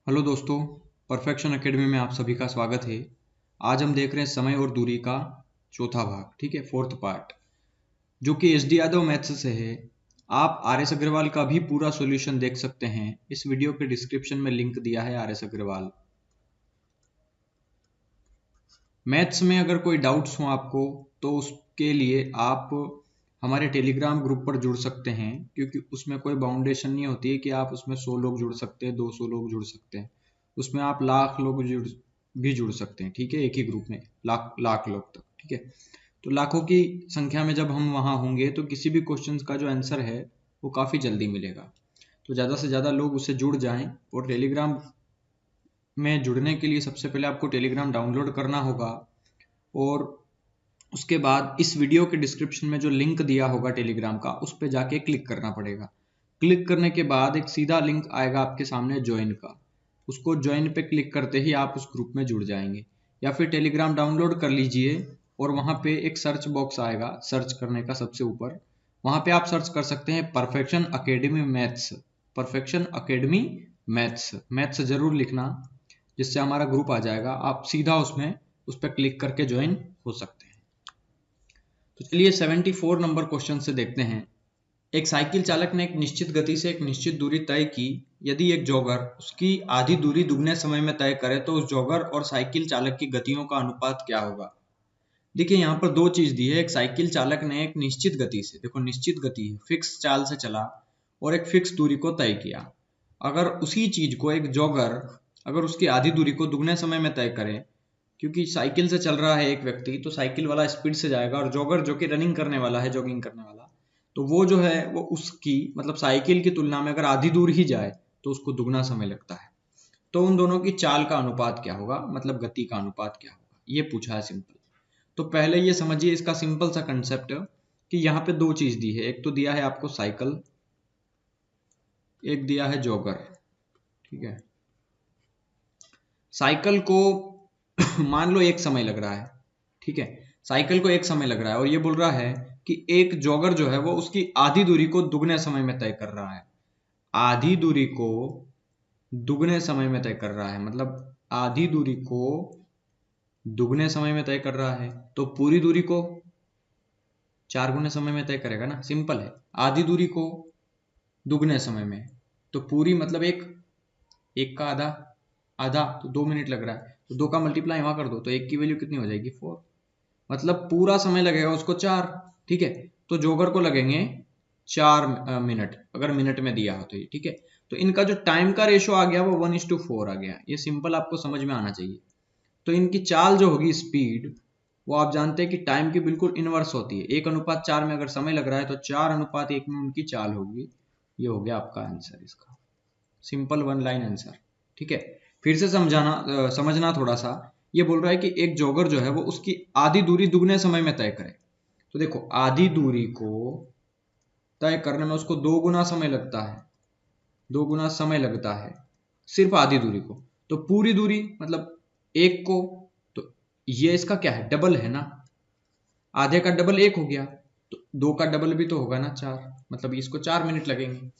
Hello दोस्तों, perfection academy में आप सभी का स्वागत है। आज हम देख रहे हैं समय और दूरी का चौथा भाग, ठीक है, फोर्थ पार्ट, जो कि एस डी यादव मैथ्स से है। आप आर एस अग्रवाल का भी पूरा सॉल्यूशन देख सकते हैं। इस वीडियो के डिस्क्रिप्शन में लिंक दिया है आर एस अग्रवाल। मैथ्स में अगर कोई डाउट्स हो आपको तो उसके लिए आप हमारे टेलीग्राम ग्रुप पर जुड़ सकते हैं, क्योंकि उसमें कोई बाउंडेशन नहीं होती है कि आप उसमें 100 लोग जुड़ सकते हैं, 200 लोग जुड़ सकते हैं। उसमें आप लाख लोग भी जुड़ सकते हैं, ठीक है, एक ही ग्रुप में लाख लाख लोग तक, ठीक है। तो लाखों की संख्या में जब हम वहाँ होंगे तो किसी भी क्वेश्चन का जो आंसर है वो काफ़ी जल्दी मिलेगा। तो ज़्यादा से ज़्यादा लोग उससे जुड़ जाएं। और टेलीग्राम में जुड़ने के लिए सबसे पहले आपको टेलीग्राम डाउनलोड करना होगा, और उसके बाद इस वीडियो के डिस्क्रिप्शन में जो लिंक दिया होगा टेलीग्राम का, उस पर जाके क्लिक करना पड़ेगा। क्लिक करने के बाद एक सीधा लिंक आएगा आपके सामने ज्वाइन का। उसको ज्वाइन पे क्लिक करते ही आप उस ग्रुप में जुड़ जाएंगे। या फिर टेलीग्राम डाउनलोड कर लीजिए और वहाँ पे एक सर्च बॉक्स आएगा, सर्च करने का सबसे ऊपर, वहाँ पे आप सर्च कर सकते हैं perfection academy maths. Perfection academy maths, maths जरूर लिखना, जिससे हमारा ग्रुप आ जाएगा। आप सीधा उसमें उस पर क्लिक करके ज्वाइन हो सकते हैं। तो चलिए 74 नंबर क्वेश्चन से देखते हैं। एक साइकिल चालक ने एक निश्चित गति से एक निश्चित दूरी तय की। यदि एक जॉगर उसकी आधी दूरी दुगने समय में तय करे तो उस जॉगर और साइकिल चालक की गतियों का अनुपात क्या होगा। देखिए यहाँ पर दो चीज दी है। एक साइकिल चालक ने एक निश्चित गति से, देखो निश्चित गति है, फिक्स चाल से चला और एक फिक्स दूरी को तय किया। अगर उसी चीज को एक जॉगर अगर उसकी आधी दूरी को दुगने समय में तय करे, क्योंकि साइकिल से चल रहा है एक व्यक्ति, तो साइकिल वाला स्पीड से जाएगा, और जॉगर जो कि रनिंग करने वाला है, जॉगिंग करने वाला, तो वो जो है वो उसकी मतलब साइकिल की तुलना में अगर आधी दूर ही जाए तो उसको दुगना समय लगता है। तो उन दोनों की चाल का अनुपात क्या होगा, मतलब गति का अनुपात क्या होगा, ये पूछा है सिंपल। तो पहले ये समझिए इसका सिंपल सा कंसेप्ट, कि यहाँ पे दो चीज दी है। एक तो दिया है आपको साइकिल, एक दिया है जॉगर, ठीक है। साइकिल को मान लो एक समय लग रहा है, ठीक है, साइकिल को एक समय लग रहा है, और ये बोल रहा है कि एक जॉगर जो है वो उसकी आधी दूरी को दुगने समय में तय कर रहा है। आधी दूरी को दुगने समय में तय कर रहा है, मतलब आधी दूरी को दुगने समय में तय कर रहा है, तो पूरी दूरी को 4 गुने समय में तय करेगा ना, सिंपल है। आधी दूरी को दुगने समय में, तो पूरी मतलब एक, एक का आधा, आधा तो 2 मिनट लग रहा है, तो 2 का मल्टीप्लाई वहां कर दो तो एक की वैल्यू कितनी हो जाएगी, 4। मतलब पूरा समय लगेगा उसको 4, ठीक है। तो जोगर को लगेंगे 4 मिनट, अगर मिनट में दिया हो तो ये, ठीक है। तो इनका जो टाइम का रेशो आ गया वो 1:4 आ गया। ये सिंपल आपको समझ में आना चाहिए। तो इनकी चाल जो होगी, स्पीड, वो आप जानते हैं कि टाइम की बिल्कुल इनवर्स होती है। 1:4 में अगर समय लग रहा है तो 4:1 में उनकी चाल होगी। ये हो गया आपका आंसर इसका, सिंपल वन लाइन आंसर, ठीक है। फिर से समझना थोड़ा सा। ये बोल रहा है कि एक जॉगर जो है वो उसकी आधी दूरी दुगने समय में तय करे। तो देखो आधी दूरी को तय करने में उसको 2 गुना समय लगता है, 2 गुना समय लगता है सिर्फ आधी दूरी को। तो पूरी दूरी मतलब एक को, तो ये इसका क्या है, डबल है ना, आधे का डबल एक हो गया, तो 2 का डबल भी तो होगा ना, 4, मतलब इसको 4 मिनट लगेंगे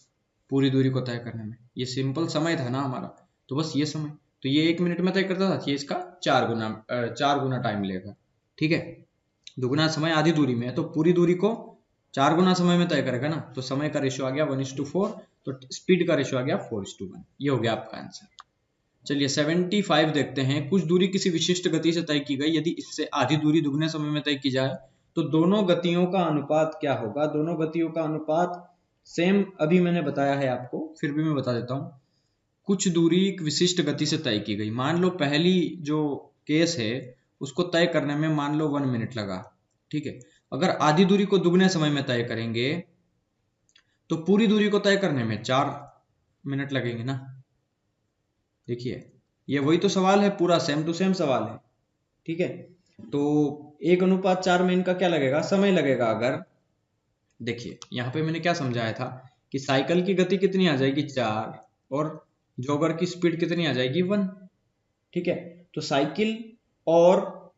पूरी दूरी को तय करने में। ये सिंपल समय था ना हमारा, तो बस ये समय, तो ये 1 मिनट में तय करता था, ये इसका 4 गुना टाइम लेगा, ठीक है। दुगुना समय आधी दूरी में है, तो पूरी दूरी को 4 गुना समय में तय करेगा ना, तो समय का रेशियो आ गया 1:4, तो स्पीड का रेशियो आ गया 4:1। ये हो गया आपका आंसर। चलिए 75 देखते हैं। कुछ दूरी किसी विशिष्ट गति से तय की गई, यदि इससे आधी दूरी दुगने समय में तय की जाए तो दोनों गतियों का अनुपात क्या होगा। दोनों गतियों का अनुपात सेम अभी मैंने बताया है आपको, फिर भी मैं बता देता हूं। कुछ दूरी एक विशिष्ट गति से तय की गई, मान लो पहली जो केस है उसको तय करने में मान लो 1 मिनट लगा, ठीक है। अगर आधी दूरी को दुगने समय में तय करेंगे तो पूरी दूरी को तय करने में 4 मिनट लगेंगे ना। देखिए ये वही तो सवाल है, पूरा सेम टू सेम सवाल है, ठीक है। तो 1:4 में इनका क्या लगेगा, समय लगेगा। अगर देखिए यहाँ पे मैंने क्या समझाया था कि साइकिल की गति कितनी आ जाएगी, 4, और जॉगर की स्पीड कितनी आ जाएगी, 1, ठीक है। तो साइकिल और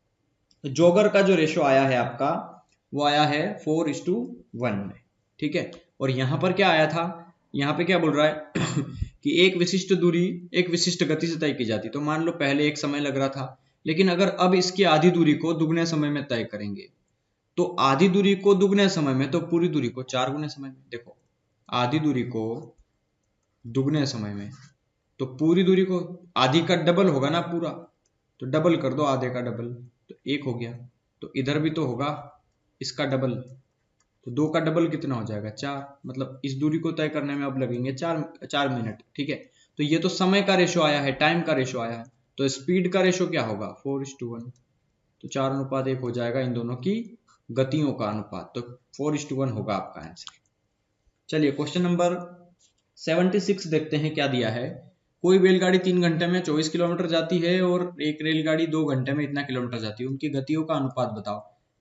जॉगर का जो रेशो आया है आपका, वो आया है 4:1 में, ठीक है। और यहां पर क्या आया था, यहाँ पे क्या बोल रहा है कि एक विशिष्ट दूरी एक विशिष्ट गति से तय की जाती। तो मान लो पहले एक समय लग रहा था, लेकिन अगर अब इसकी आधी दूरी को दुगने समय में तय करेंगे, तो आधी दूरी को दुगने समय में तो पूरी दूरी को 4 गुने समय में। देखो आधी दूरी को दुगने समय में तो पूरी दूरी को आधी का डबल होगा ना पूरा, तो डबल कर दो आधे का डबल, तो 1 हो गया। तो इधर भी तो होगा इसका डबल, तो 2 का डबल कितना हो जाएगा 4, मतलब इस दूरी को तय करने में अब लगेंगे 4 मिनट। ठीक है, तो ये तो समय का रेशो आया है, टाइम का रेशो आया है, तो स्पीड का रेशो क्या होगा 4:1, तो 4:1 हो जाएगा इन दोनों की गतियों का अनुपात, तो 4:1 होगा आपका आंसर। चलिए क्वेश्चन नंबर 76 देखते हैं क्या दिया है। कोई रेलगाड़ी 3 घंटे में 24 किलोमीटर जाती है और एक रेलगाड़ी 2 घंटे में इतना किलोमीटर जाती है, उनकी गतियों का अनुपात बताओ।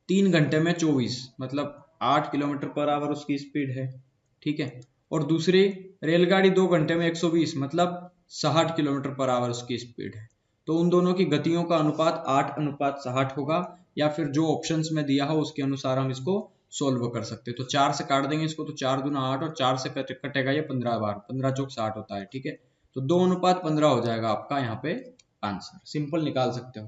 3 घंटे में 24 मतलब 8 किलोमीटर पर आवर उसकी स्पीड है, ठीक है, और दूसरी रेलगाड़ी 2 घंटे में 120 मतलब 60 किलोमीटर पर आवर उसकी स्पीड है। तो उन दोनों की गतियों का अनुपात 8:60 होगा, या फिर जो ऑप्शंस में दिया हो उसके अनुसार हम इसको सोल्व कर सकते हैं। तो 4 से काट देंगे इसको, तो 4 दूना 8 और 4 से कटेगा ये 15 बार, 15 चौक 60 होता है, ठीक है, तो 2:15 हो जाएगा आपका यहाँ पे आंसर। सिंपल निकाल सकते हो।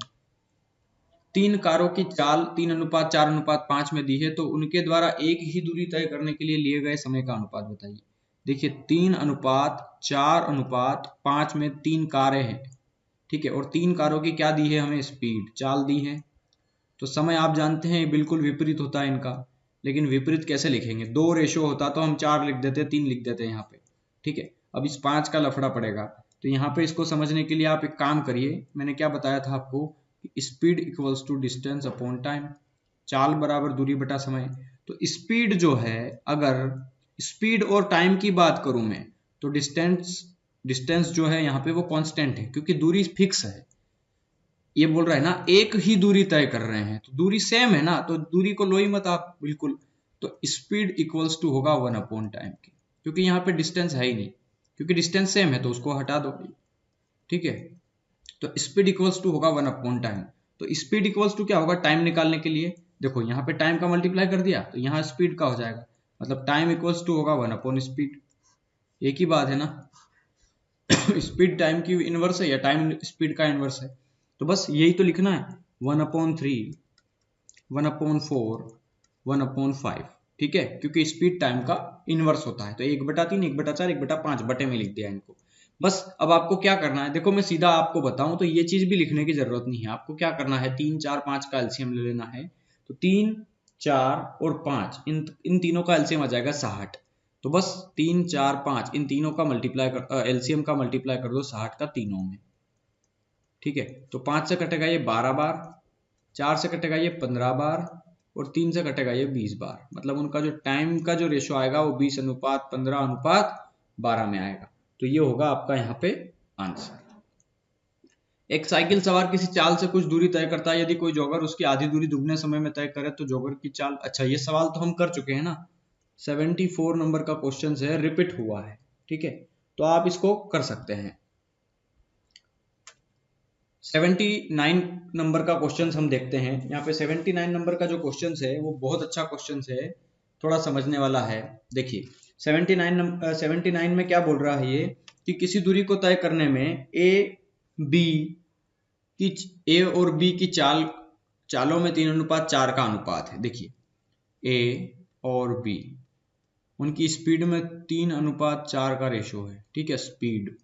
3 कारों की चाल 3:4:5 में दी है, तो उनके द्वारा एक ही दूरी तय करने के लिए लिए गए समय का अनुपात बताइए। देखिए 3:4:5 में 3 कारें हैं, ठीक है, और 3 कारों की क्या दी है हमें स्पीड, चाल दी है। तो समय आप जानते हैं बिल्कुल विपरीत होता है इनका, लेकिन विपरीत कैसे लिखेंगे, 2 रेशो होता तो हम 4 लिख देते, 3 लिख देते यहाँ पे, ठीक है। अब इस 5 का लफड़ा पड़ेगा, तो यहाँ पे इसको समझने के लिए आप एक काम करिए, मैंने क्या बताया था आपको, speed equals to distance upon time, चाल बराबर दूरी बटा समय। तो स्पीड जो है, अगर स्पीड और टाइम की बात करूं मैं, तो डिस्टेंस जो है यहाँ पे वो कांस्टेंट है, क्योंकि दूरी फिक्स है। ये बोल रहा है ना एक ही दूरी तय कर रहे हैं, तो दूरी सेम है ना, तो दूरी को लो ही मत आप बिल्कुल। तो स्पीड इक्वल्स टू होगा 1 टाइम की, क्योंकि यहाँ पे डिस्टेंस है ही नहीं, क्योंकि डिस्टेंस सेम है तो उसको हटा दो, ठीक है। तो स्पीड इक्वल्स टू होगा 1 टाइम। तो स्पीड इक्वल्स टू क्या होगा, टाइम निकालने के लिए देखो यहाँ पे टाइम का मल्टीप्लाई कर दिया, तो यहाँ स्पीड का हो जाएगा, मतलब टाइम इक्वल्स टू होगा 1/स्पीड। एक ही बात है ना स्पीड टाइम की इनवर्स है या टाइम स्पीड का इनवर्स है, तो बस यही तो लिखना है, 1/3, 1/4, 1/5, ठीक है, क्योंकि स्पीड टाइम का इनवर्स होता है। तो 1/3, 1/4, 1/5 बटे में लिख दिया इनको। बस अब आपको क्या करना है, देखो मैं सीधा आपको बताऊं तो ये चीज भी लिखने की जरूरत नहीं है। आपको क्या करना है, 3, 4, 5 का एलसीएम ले लेना है। तो 3, 4 और 5 इन तीनों का एलसीएम आ जाएगा 60। तो बस 3, 4, 5 इन तीनों का मल्टीप्लाई कर एलसीएम का मल्टीप्लाई कर दो 60 का तीनों में, ठीक है। तो 5 से कटेगा ये 12 बार, 4 से कटेगा ये 15 बार, और 3 से कटेगा ये 20 बार। मतलब उनका जो टाइम का जो रेशो आएगा वो 20:15:12 में आएगा। तो ये होगा आपका यहाँ पे आंसर। एक साइकिल सवार किसी चाल से कुछ दूरी तय करता है, यदि कोई जॉगर उसकी आधी दूरी दुगने समय में तय करे तो जॉगर की चाल। अच्छा ये सवाल तो हम कर चुके हैं ना, 74 नंबर का क्वेश्चन है, रिपीट हुआ है, ठीक है, तो आप इसको कर सकते हैं। 79 नंबर का क्वेश्चन हम देखते हैं। यहाँ पे 79 नंबर का जो क्वेश्चन है वो बहुत अच्छा क्वेश्चन है, थोड़ा समझने वाला है। देखिए 79 में क्या बोल रहा है ये, कि किसी दूरी को तय करने में ए और बी की चालों में 3:4 का अनुपात है। देखिए ए और बी उनकी स्पीड में 3:4 का रेशो है, ठीक है, स्पीड,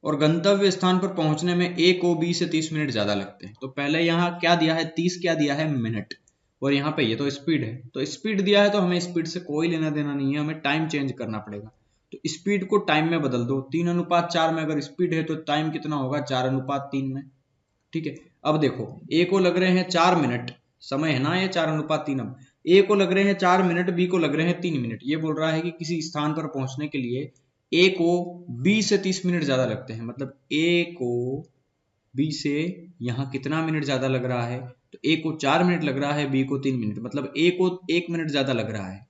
और गंतव्य स्थान पर पहुंचने में ए को बी से 30 मिनट ज्यादा लगते हैं। तो पहले यहाँ क्या दिया है 30, क्या दिया है मिनट, और यहाँ पे ये तो स्पीड है। तो स्पीड दिया है तो हमें स्पीड से कोई लेना देना नहीं है, हमें टाइम चेंज करना पड़ेगा। तो स्पीड को टाइम में बदल दो, 3:4 में अगर स्पीड है तो टाइम कितना होगा 4:3 में, ठीक है। अब देखो ए को लग रहे हैं 4 मिनट, समय है ना ये 4:3। अब ए को लग रहे हैं 4 मिनट, बी को लग रहे हैं 3 मिनट। ये बोल रहा है कि किसी स्थान पर पहुंचने के लिए ए को बी से 30 मिनट ज्यादा लगते हैं, मतलब ए को बी से यहाँ कितना मिनट ज्यादा लग रहा है, तो ए को 4 मिनट लग रहा है, बी को 3 मिनट, मतलब ए को 1 मिनट ज्यादा लग रहा है,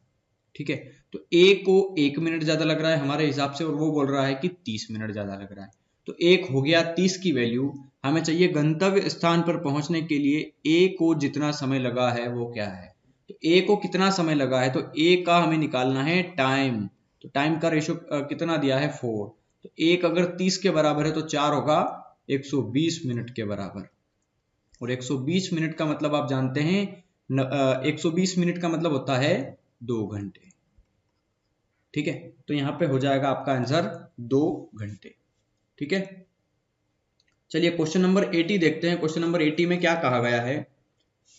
ठीक है। तो ए को 1 मिनट ज्यादा लग रहा है हमारे हिसाब से, और वो बोल रहा है कि 30 मिनट ज्यादा लग रहा है। तो एक हो गया 30 की वैल्यू, हमें चाहिए गंतव्य स्थान पर पहुंचने के लिए ए को जितना समय लगा है वो क्या है। तो ए को कितना समय लगा है, तो ए का हमें निकालना है टाइम, तो टाइम का रेशो कितना दिया है 4, तो 1 अगर 30 के बराबर है तो 4 होगा 120 मिनट के बराबर। और 120 मिनट का मतलब आप जानते हैं 120 मिनट का मतलब होता है 2 घंटे। ठीक है, तो यहां पे हो जाएगा आपका आंसर 2 घंटे। ठीक है, चलिए क्वेश्चन नंबर 80 देखते हैं। क्वेश्चन नंबर 80 में क्या कहा गया है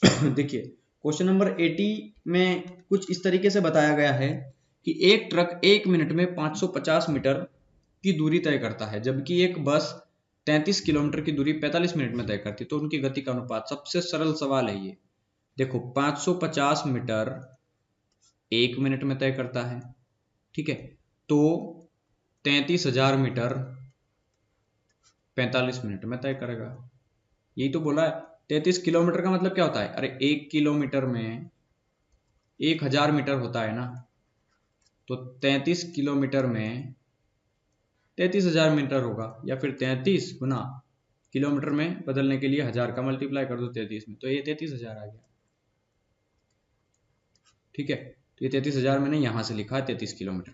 देखिए क्वेश्चन नंबर 80 में कुछ इस तरीके से बताया गया है कि एक ट्रक 1 मिनट में 550 मीटर की दूरी तय करता है, जबकि एक बस 33 किलोमीटर की दूरी 45 मिनट में तय करती है, तो उनकी गति का अनुपात। सबसे सरल सवाल है ये। देखो 550 मीटर 1 मिनट में तय करता है, ठीक है, तो 33,000 मीटर 45 मिनट में तय करेगा। यही तो बोला है। 33 किलोमीटर का मतलब क्या होता है? अरे 1 किलोमीटर में 1000 मीटर होता है ना, तो 33 किलोमीटर में 33,000 मीटर होगा, या फिर 33 गुना किलोमीटर में बदलने के लिए 1000 का मल्टीप्लाई कर दो 33 में, तो ये 33,000 आ गया। ठीक है, तो ये 33,000 मैंने यहां से लिखा है 33 किलोमीटर।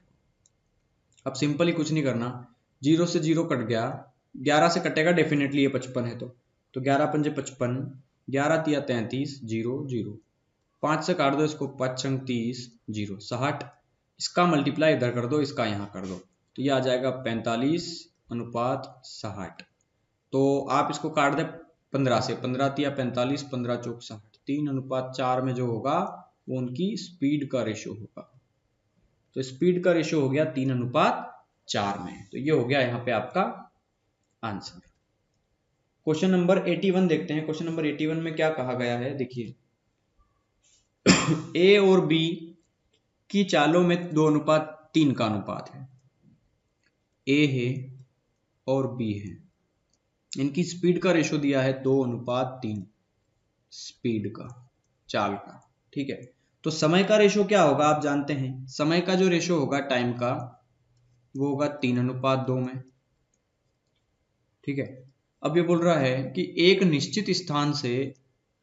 अब सिंपल ही कुछ नहीं करना, 0 से 0 कट गया, 11 से कटेगा डेफिनेटली, ये 55 है तो 11 पंजे 55, 11 तिया 33, 0 0, 5 से काट दो इसको, 5 छंग 30, 0 60, इसका मल्टीप्लाई इधर कर दो, इसका यहाँ कर दो, तो ये आ जाएगा 45:60। तो आप इसको काट दे 15 से, 15 तिया 45, 15 चौक 60, 3:4 में जो होगा वो उनकी स्पीड का रेशो होगा। तो स्पीड का रेशो हो गया 3:4 में। तो ये हो गया यहाँ पे आपका आंसर। क्वेश्चन नंबर 81 देखते हैं। क्वेश्चन नंबर 81 में क्या कहा गया है, देखिए ए और बी की चालों में 2:3 का अनुपात है। ए है और बी है, इनकी स्पीड का रेशो दिया है 2:3 स्पीड का, चाल का। ठीक है, तो समय का रेशो क्या होगा आप जानते हैं। समय का जो रेशो होगा टाइम का वो होगा 3:2 में। ठीक है, अब ये बोल रहा है कि एक निश्चित स्थान से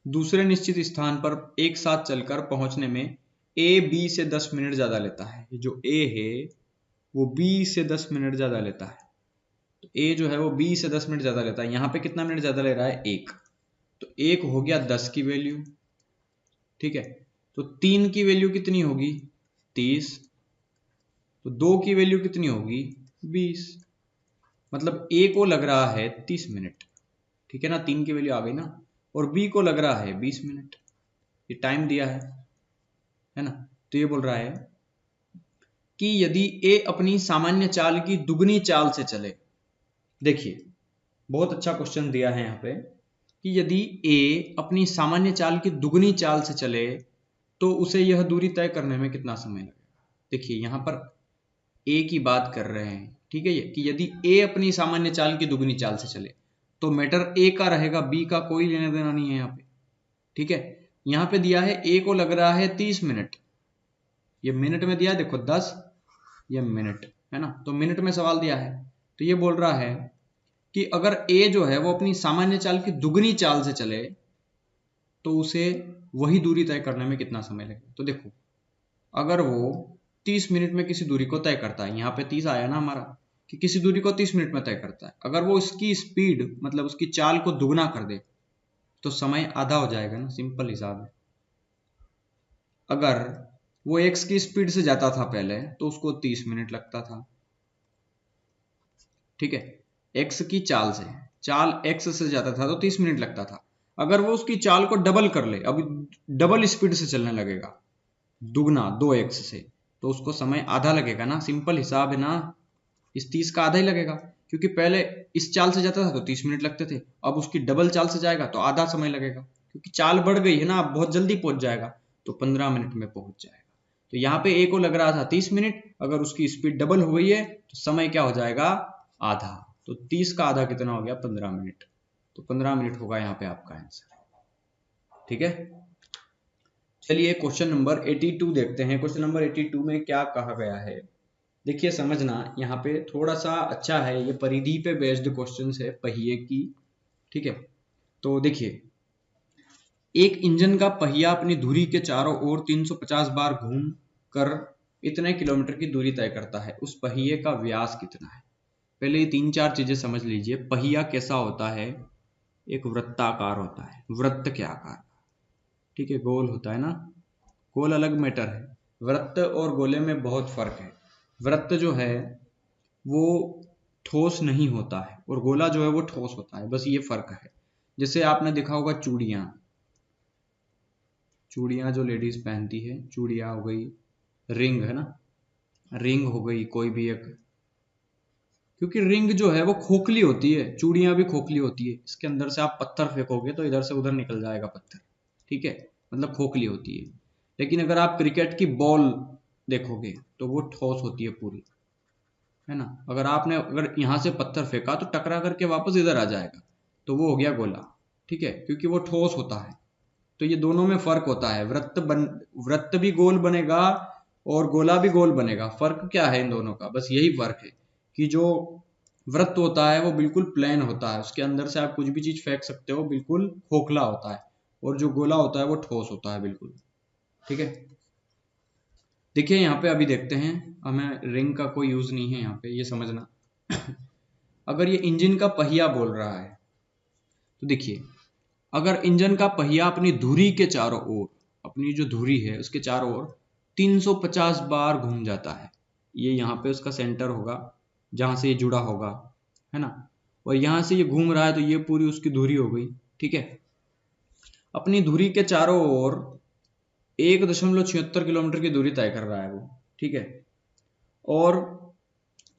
दूसरे निश्चित स्थान पर एक साथ चलकर पहुंचने में ए बी से 10 मिनट ज्यादा लेता है। जो ए है वो बी से 10 मिनट ज्यादा लेता है, तो ए जो है वो बी से 10 मिनट ज्यादा लेता है। यहां पे कितना मिनट ज्यादा ले रहा है? 1, तो 1 हो गया 10 की वैल्यू। ठीक है, तो 3 की वैल्यू कितनी होगी? 30, तो 2 की वैल्यू कितनी होगी? 20, मतलब ए को लग रहा है 30 मिनट। ठीक है ना, 3 की वैल्यू आ गई ना, और बी को लग रहा है 20 मिनट। ये टाइम दिया है ना। तो ये बोल रहा है कि यदि ए अपनी सामान्य चाल की दुगनी चाल से चले। देखिए बहुत अच्छा क्वेश्चन दिया है यहाँ पे कि यदि ए अपनी सामान्य चाल की दुगनी चाल से चले तो उसे यह दूरी तय करने में कितना समय लगेगा। देखिए यहां पर ए की बात कर रहे हैं, ठीक है, ये कि यदि ए अपनी सामान्य चाल की दुगनी चाल से चले तो मैटर ए का रहेगा, बी का कोई लेना देना नहीं है यहाँ पे। ठीक है, यहां पे दिया है ए को लग रहा है 30 मिनट, ये मिनट में दिया है, देखो 10, ये मिनट है ना, तो मिनट में सवाल दिया है। तो ये बोल रहा है कि अगर ए जो है वो अपनी सामान्य चाल की दुगनी चाल से चले तो उसे वही दूरी तय करने में कितना समय लगेगा। तो देखो अगर वो 30 मिनट में किसी दूरी को तय करता है, यहाँ पे 30 आया ना हमारा, कि किसी दूरी को 30 मिनट में तय करता है, अगर वो उसकी स्पीड मतलब उसकी चाल को दुगना कर दे तो समय आधा हो जाएगा ना, सिंपल हिसाब है। अगर वो x की स्पीड से जाता था पहले तो उसको 30 मिनट लगता था। ठीक है, x की चाल से, चाल x से जाता था तो 30 मिनट लगता था। अगर वो उसकी चाल को डबल कर ले, अब डबल स्पीड से चलने लगेगा, दुगना 2x से, तो उसको समय आधा लगेगा ना, सिंपल हिसाब है ना। इस 30 का आधा ही लगेगा, क्योंकि पहले इस चाल से जाता था तो 30 मिनट लगते थे, अब उसकी डबल चाल से जाएगा तो आधा समय लगेगा, क्योंकि चाल बढ़ गई है ना, अब बहुत जल्दी पहुंच जाएगा, तो 15 मिनट में पहुंच जाएगा। तो यहाँ पे ए को लग रहा था 30 मिनट, अगर उसकी स्पीड डबल हो गई है तो समय क्या हो जाएगा? आधा। तो 30 का आधा कितना हो गया? 15 मिनट। तो 15 मिनट होगा यहाँ पे आपका आंसर। ठीक है, चलिए क्वेश्चन नंबर 82 देखते हैं। क्वेश्चन नंबर 82 में क्या कहा गया है, देखिए समझना, यहाँ पे थोड़ा सा अच्छा है, ये परिधि पे बेस्ड क्वेश्चन है, पहिए की। ठीक है, तो देखिए एक इंजन का पहिया अपनी धुरी के चारों ओर 350 बार घूम कर इतने किलोमीटर की दूरी तय करता है। उस पहिए का व्यास कितना है? पहले ये 3-4 चीजें समझ लीजिए। पहिया कैसा होता है? एक वृत्ताकार होता है, वृत्त के आकार का, ठीक है, गोल होता है ना। गोल अलग मैटर है, वृत्त और गोले में बहुत फर्क है। वृत्त जो है वो ठोस नहीं होता है और गोला जो है वो ठोस होता है, बस ये फर्क है। जैसे आपने देखा होगा चूड़ियां, चूड़ियां जो लेडीज पहनती है, चूड़ियां हो गई, रिंग है ना, रिंग हो गई कोई भी एक, क्योंकि रिंग जो है वो खोखली होती है, चूड़ियां भी खोखली होती है, इसके अंदर से आप पत्थर फेंकोगे तो इधर से उधर निकल जाएगा पत्थर, ठीक है, मतलब खोखली होती है। लेकिन अगर आप क्रिकेट की बॉल देखोगे तो वो ठोस होती है पूरी, है ना। अगर यहां से पत्थर फेंका तो टकरा करके वापस इधर आ जाएगा, तो वो हो गया गोला, ठीक है, क्योंकि वो ठोस होता है। तो ये दोनों में फर्क होता है, वृत्त भी गोल बनेगा और गोला भी गोल बनेगा। फर्क क्या है इन दोनों का? बस यही फर्क है कि जो वृत्त होता है वो बिल्कुल प्लेन होता है, उसके अंदर से आप कुछ भी चीज फेंक सकते हो, बिल्कुल खोखला होता है, और जो गोला होता है वो ठोस होता है बिल्कुल, ठीक है। देखिए यहाँ पे अभी देखते हैं, हमें रिंग का कोई यूज नहीं है यहाँ पे, ये समझना। अगर ये इंजन का पहिया बोल रहा है तो देखिए, अगर इंजन का पहिया अपनी धुरी के चारों ओर, अपनी जो धुरी है उसके चारों ओर 350 बार घूम जाता है, ये यहाँ पे उसका सेंटर होगा जहां से ये जुड़ा होगा, है ना, और यहां से ये घूम रहा है तो ये पूरी उसकी धुरी हो गई, ठीक है। अपनी धुरी के चारों ओर 1.76 किलोमीटर की दूरी तय कर रहा है वो, ठीक है। और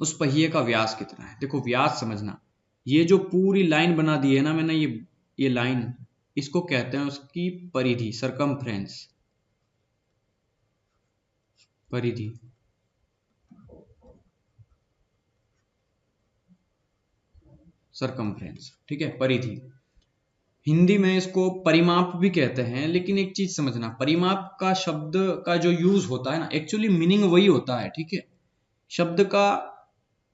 उस पहिए का व्यास कितना है? देखो व्यास समझना, ये जो पूरी लाइन बना दी है ना मैंने, ये लाइन, इसको कहते हैं उसकी परिधि, सरकमफ्रेंस, परिधि, सरकमफ्रेंस, ठीक है, परिधि। हिंदी में इसको परिमाप भी कहते हैं, लेकिन एक चीज समझना, परिमाप का शब्द का जो यूज होता है ना, एक्चुअली मीनिंग वही होता है, ठीक है। शब्द का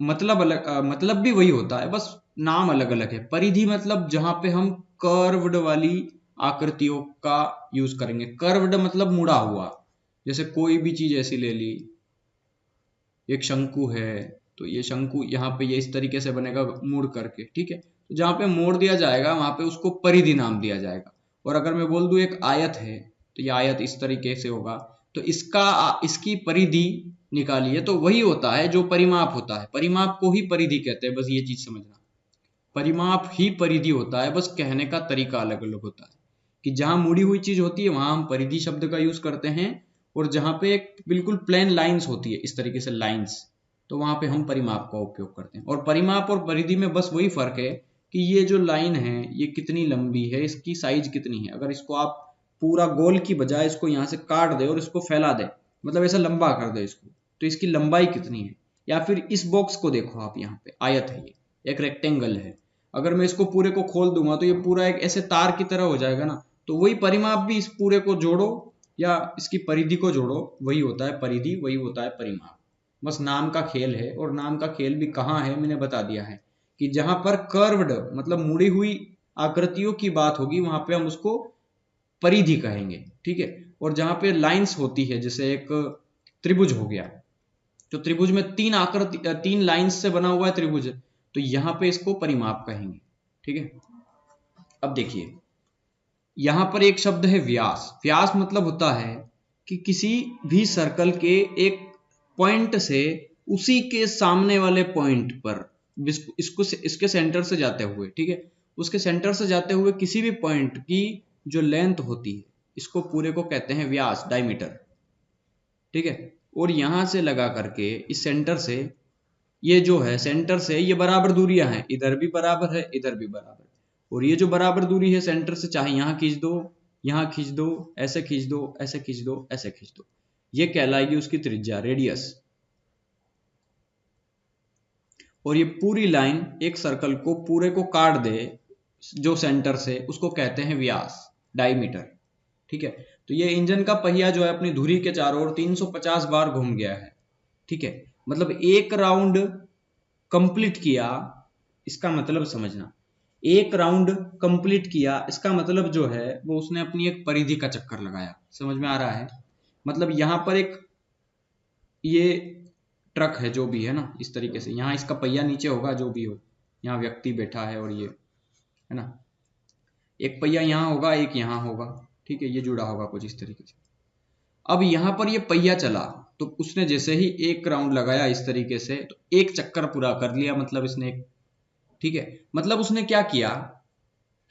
मतलब अलग, मतलब भी वही होता है, बस नाम अलग अलग है। परिधि मतलब जहां पे हम कर्व्ड वाली आकृतियों का यूज करेंगे। कर्व्ड मतलब मुड़ा हुआ, जैसे कोई भी चीज ऐसी ले ली, एक शंकु है तो ये शंकु यहाँ पे ये इस तरीके से बनेगा मुड़ करके, ठीक है। तो जहां पे मोड़ दिया जाएगा वहां पे उसको परिधि नाम दिया जाएगा। और अगर मैं बोल दूं एक आयत है तो ये आयत इस तरीके से होगा, तो इसकी परिधि निकालिए, तो वही होता है जो परिमाप होता है। परिमाप को ही परिधि कहते हैं, बस ये चीज समझना। परिमाप ही परिधि होता है, बस कहने का तरीका अलग अलग होता है। कि जहां मुड़ी हुई चीज होती है वहां हम परिधि शब्द का यूज करते हैं, और जहां पे एक बिल्कुल प्लेन लाइंस होती है, इस तरीके से लाइंस, तो वहां पे हम परिमाप का उपयोग करते हैं। और परिमाप और परिधि में बस वही फर्क है कि ये जो लाइन है ये कितनी लंबी है, इसकी साइज कितनी है। अगर इसको आप पूरा गोल की बजाय इसको यहाँ से काट दे और इसको फैला दे, मतलब ऐसा लंबा कर दे इसको, तो इसकी लंबाई कितनी है। या फिर इस बॉक्स को देखो आप, यहाँ पे आयत है, ये एक रेक्टेंगल है, अगर मैं इसको पूरे को खोल दूंगा तो ये पूरा एक ऐसे तार की तरह हो जाएगा ना। तो वही परिमाप भी, इस पूरे को जोड़ो या इसकी परिधि को जोड़ो, वही होता है परिधि, वही होता है परिमाप। बस नाम का खेल है, और नाम का खेल भी कहाँ है मैंने बता दिया है, कि जहां पर कर्व्ड मतलब मुड़ी हुई आकृतियों की बात होगी वहां पे हम उसको परिधि कहेंगे, ठीक है। और जहां पे लाइंस होती है, जैसे एक त्रिभुज हो गया, तो त्रिभुज में 3 लाइंस से बना हुआ है त्रिभुज, तो यहां पे इसको परिमाप कहेंगे, ठीक है। अब देखिए यहां पर एक शब्द है व्यास। व्यास मतलब होता है कि किसी भी सर्कल के एक पॉइंट से उसी के सामने वाले पॉइंट पर, इसको इसके सेंटर से जाते हुए, ठीक है, उसके सेंटर से जाते हुए किसी भी पॉइंट की जो लेंथ होती है, इसको पूरे को कहते हैं व्यास, डायमीटर, ठीक है। और यहां से लगा करके इस सेंटर से, ये जो है सेंटर से ये बराबर दूरियां हैं, इधर भी बराबर है, इधर भी बराबर है। और ये जो बराबर दूरी है सेंटर से, चाहे यहां खींच दो, यहां खींच दो, ऐसे खींच दो, ऐसे खींच दो, ऐसे खींच दो, ये कहलाएगी उसकी त्रिज्या, रेडियस। और ये पूरी लाइन एक सर्कल को पूरे को काट दे जो सेंटर से, उसको कहते हैं व्यास, डायमीटर, ठीक है। तो ये इंजन का पहिया जो है अपनी धुरी के चारों ओर 350 बार घूम गया है, ठीक है। मतलब एक राउंड कंप्लीट किया, इसका मतलब समझना, एक राउंड कंप्लीट किया इसका मतलब जो है वो उसने अपनी एक परिधि का चक्कर लगाया। समझ में आ रहा है? मतलब यहां पर एक ये ट्रक है जो भी है ना, इस तरीके से यहाँ इसका पहिया नीचे होगा जो भी हो, यहाँ व्यक्ति बैठा है और ये है ना, एक पहिया यहाँ होगा एक यहाँ होगा, ठीक है, ये जुड़ा होगा कुछ इस तरीके से। अब यहाँ पर ये पहिया चला तो उसने जैसे ही एक राउंड लगाया इस तरीके से, तो एक चक्कर पूरा कर लिया, मतलब इसने एक, ठीक है, मतलब उसने क्या किया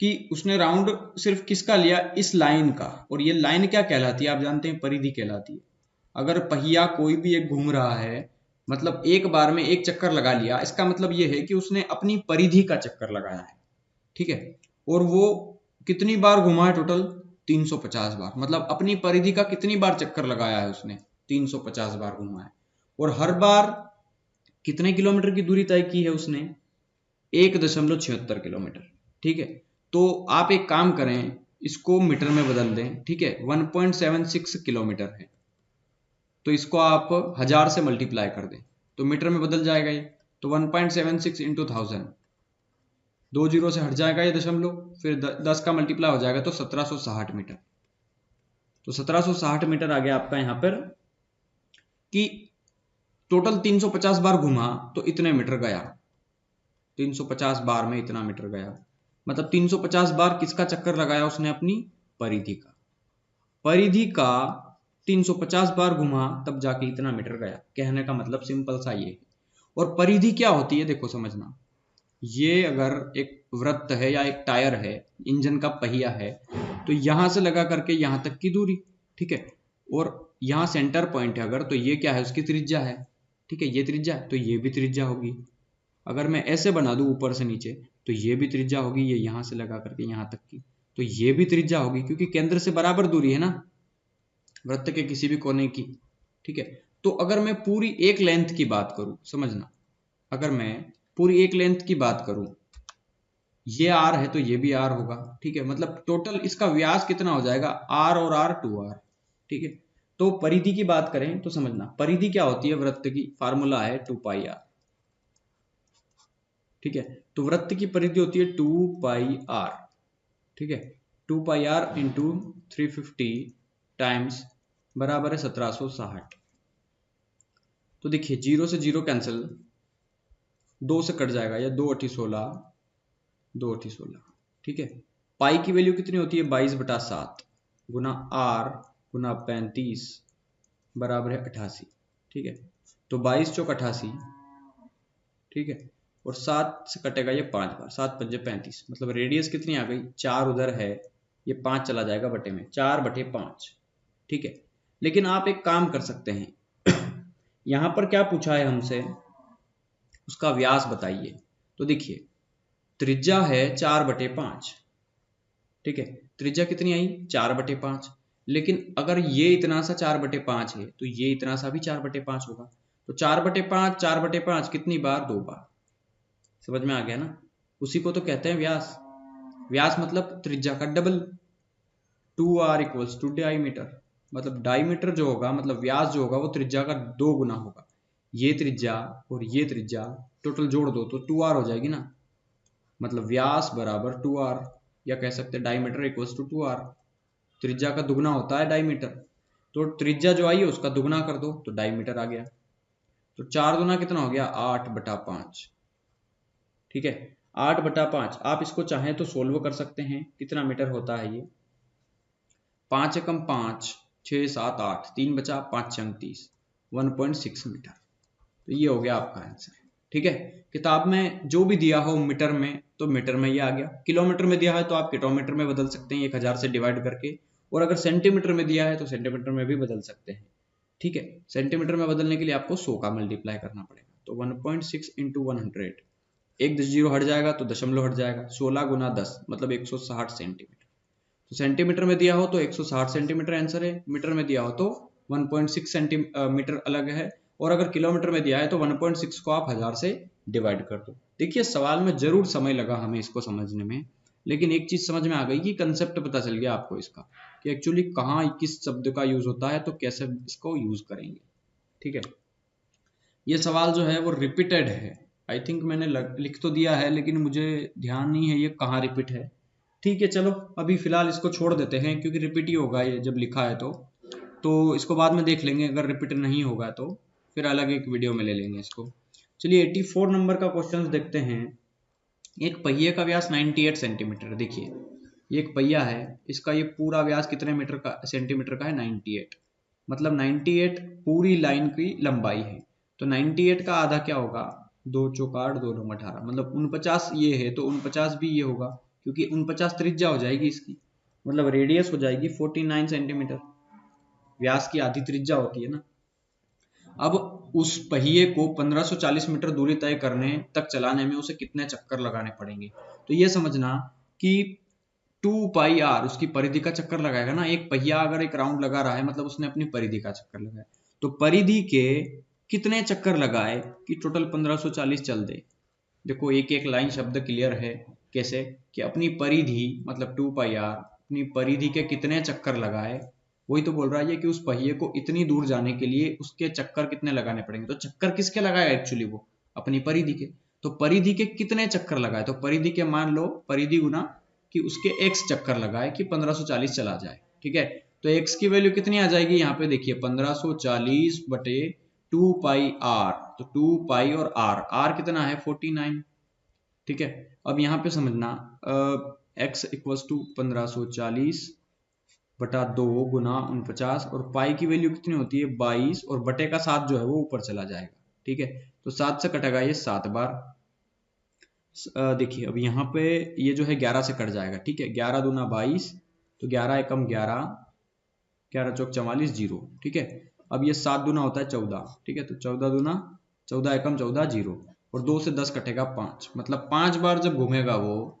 कि उसने राउंड सिर्फ किसका लिया, इस लाइन का, और ये लाइन क्या कहलाती है आप जानते हैं, परिधि कहलाती है। अगर पहिया कोई भी एक घूम रहा है, मतलब एक बार में एक चक्कर लगा लिया, इसका मतलब ये है कि उसने अपनी परिधि का चक्कर लगाया है, ठीक है, और वो कितनी बार घुमा है, टोटल 350 बार, मतलब अपनी परिधि का कितनी बार चक्कर लगाया है उसने, 350 बार घुमा है। और हर बार कितने किलोमीटर की दूरी तय की है उसने, 1.76 किलोमीटर, ठीक है। तो आप एक काम करें, इसको मीटर में बदल दें, ठीक है, 1.76 किलोमीटर है, तो इसको आप 1000 से मल्टीप्लाई कर दें तो मीटर में बदल जाएगा ये, तो 1.76 इंटू 1000, 2 जीरो से हट जाएगा ये दशमलव, फिर 10 का मल्टीप्लाई हो जाएगा तो 1760 मीटर। तो 1760 मीटर आ गया आपका यहाँ पर कि टोटल 350 बार घुमा तो इतने मीटर गया, 350 बार में इतना मीटर गया, मतलब 350 बार किसका चक्कर लगाया उसने, अपनी परिधि का, परिधि का 350 बार घुमा तब जाके इतना मीटर गया। कहने का मतलब सिंपल सा ये। और परिधि क्या होती है देखो समझना, ये अगर एक वृत्त है या एक टायर है, इंजन का पहिया है, तो यहां से लगा करके यहां तक की दूरी, ठीक है, और यहां सेंटर पॉइंट है अगर, तो ये क्या है, उसकी त्रिज्या है, ठीक है, ये त्रिज्या है तो ये भी त्रिज्या होगी। अगर मैं ऐसे बना दूं ऊपर से नीचे तो ये भी त्रिज्या होगी, ये यहां से लगा करके यहां तक की, तो ये भी त्रिज्या होगी, क्योंकि केंद्र से बराबर दूरी है ना वृत्त के किसी भी कोने की, ठीक है। तो अगर मैं पूरी एक लेंथ की बात करूं, समझना, अगर मैं पूरी एक लेंथ की बात करूं, ये आर है तो ये भी आर होगा, ठीक है, मतलब टोटल इसका व्यास कितना हो जाएगा, आर और आर 2r, ठीक है। तो परिधि की बात करें तो समझना, परिधि क्या होती है वृत्त की, फार्मूला है 2πr, ठीक है। तो वृत्त की परिधि होती है 2πr, ठीक है, 2πr इंटू 350 टाइम्स बराबर है 1760। तो देखिए 0 से 0 कैंसिल, 2 से कट जाएगा, या 2 8 16, 2 8 16, ठीक है। पाई की वैल्यू कितनी होती है, 22/7 गुना आर गुना 35 बराबर है 88, ठीक है। तो 22 चौक 88, ठीक है, और 7 से कटेगा ये 5 बार, 7 पंजे 35, मतलब रेडियस कितनी आ गई, 4 उधर है, ये 5 चला जाएगा बटे में, 4/5, ठीक है। लेकिन आप एक काम कर सकते हैं यहां पर क्या पूछा है हमसे, उसका व्यास बताइए। तो देखिए त्रिज्या है 4/5, ठीक है, त्रिज्या कितनी आई 4/5, लेकिन अगर ये इतना सा 4/5 है तो ये इतना सा भी 4/5 होगा, तो 4/5 4/5 कितनी बार, 2 बार, समझ में आ गया ना। उसी को तो कहते हैं व्यास, व्यास मतलब त्रिज्या का double, 2r equals to diameter, मतलब डायमीटर जो होगा, मतलब व्यास जो होगा वो त्रिज्या का 2 गुना होगा, ये त्रिज्या और ये त्रिज्या टोटल जोड़ दो तो 2r हो जाएगी ना, मतलब व्यास बराबर 2r, या कह सकते हैं डायमीटर इक्वल्स टू 2r, त्रिज्या का दुगना होता है डायमीटर, तो त्रिज्या जो आई है उसका दुगना कर दो तो डायमीटर आ गया, तो 4 गुना कितना हो गया, 8/5, ठीक है, 8/5। आप इसको चाहें तो सोल्व कर सकते हैं, कितना मीटर होता है ये, 5 एकम 5, 6 7 8, 3 बचा, 5 छंग 30, 1.6 मीटर। तो ये हो गया आपका आंसर, ठीक है। किताब में जो भी दिया हो मीटर में तो मीटर में ये आ गया, किलोमीटर में दिया है तो आप किलोमीटर में बदल सकते हैं 1000 से डिवाइड करके, और अगर सेंटीमीटर में दिया है तो सेंटीमीटर में भी बदल सकते हैं, ठीक है। सेंटीमीटर में बदलने के लिए आपको 100 का मल्टीप्लाई करना पड़ेगा, तो 1.6 इंटू 100, एक जीरो हट जाएगा तो दशमलव हट जाएगा, 16 गुना 10 मतलब 160 सेंटीमीटर। तो सेंटीमीटर में दिया हो तो 160 सेंटीमीटर आंसर है, मीटर में दिया हो तो 1.6 सेंटीमीटर अलग है, और अगर किलोमीटर में दिया है तो 1.6 को आप 1000 से डिवाइड कर दो। देखिए सवाल में जरूर समय लगा हमें इसको समझने में, लेकिन एक चीज समझ में आ गई कि कंसेप्ट पता चल गया आपको इसका, कि एक्चुअली कहाँ किस शब्द का यूज होता है तो कैसे इसको यूज करेंगे, ठीक है। ये सवाल जो है वो रिपीटेड है, आई थिंक मैंने लिख तो दिया है लेकिन मुझे ध्यान नहीं है ये कहाँ रिपीट है, ठीक है। चलो अभी फिलहाल इसको छोड़ देते हैं क्योंकि रिपीट ही होगा ये जब लिखा है तो इसको बाद में देख लेंगे अगर रिपीट नहीं होगा तो। फिर अलग एक वीडियो में ले लेंगे इसको। चलिए 84 नंबर का क्वेश्चन देखते हैं। एक पहिए का व्यास 98 सेंटीमीटर। देखिए ये एक पहिया है, इसका ये पूरा व्यास कितने मीटर का सेंटीमीटर का है 98, मतलब 98 पूरी लाइन की लंबाई है। तो 98 का आधा क्या होगा, 2 चौक 8 2 9 18, मतलब 49 ये है तो 49 भी ये होगा, क्योंकि 49 त्रिज्या हो जाएगी इसकी, मतलब रेडियस हो जाएगी 49 सेंटीमीटर। व्यास की आधी त्रिज्या होती है ना। अब उस पहिए को 1540 मीटर दूरी तय करने तक चलाने में उसे कितने चक्कर लगाने पड़ेंगे। तो ये समझना कि 2πr उसकी परिधि का चक्कर लगाएगा ना। एक पहिया अगर एक राउंड लगा रहा है मतलब उसने अपनी परिधि का चक्कर लगाया, तो परिधि के कितने चक्कर लगाए कि टोटल 1540 चल दे। देखो एक एक लाइन शब्द क्लियर है, कैसे कि अपनी परिधि मतलब 2πr अपनी परिधि के कितने चक्कर लगाए, वही तो बोल रहा है कि उस पहिए को इतनी दूर जाने के लिए उसके चक्कर कितने लगाने पड़ेंगे। तो चक्कर किसके लगाएगा एक्चुअली, वो अपनी परिधि के। तो परिधि के कितने चक्कर लगाए, तो परिधि के मान लो परिधि गुना कि उसके x चक्कर लगाए कि 1540 चला जाए। ठीक है, तो x की वैल्यू कितनी आ जाएगी यहाँ पे देखिए 1540 बटे 2πr, तो 2π और r कितना है 49। ठीक है, अब यहाँ पे समझना x इक्वल्स टू 1540 बटा 2 गुना 49, और पाई की वैल्यू कितनी होती है 22, और बटे का 7 जो है वो ऊपर चला जाएगा। ठीक है, तो 7 से कटेगा ये 7 बार। देखिए अब यहाँ पे ये जो है 11 से कट जाएगा। ठीक है, 11 दूना 22, तो 11 एकम 11, 11 चौक 44 जीरो। ठीक है, अब ये 7 दूना होता है 14। ठीक है, तो 14 दूना 14 एकम 14 जीरो, और 2 से 10 कटेगा 5, मतलब 5 बार जब घूमेगा वो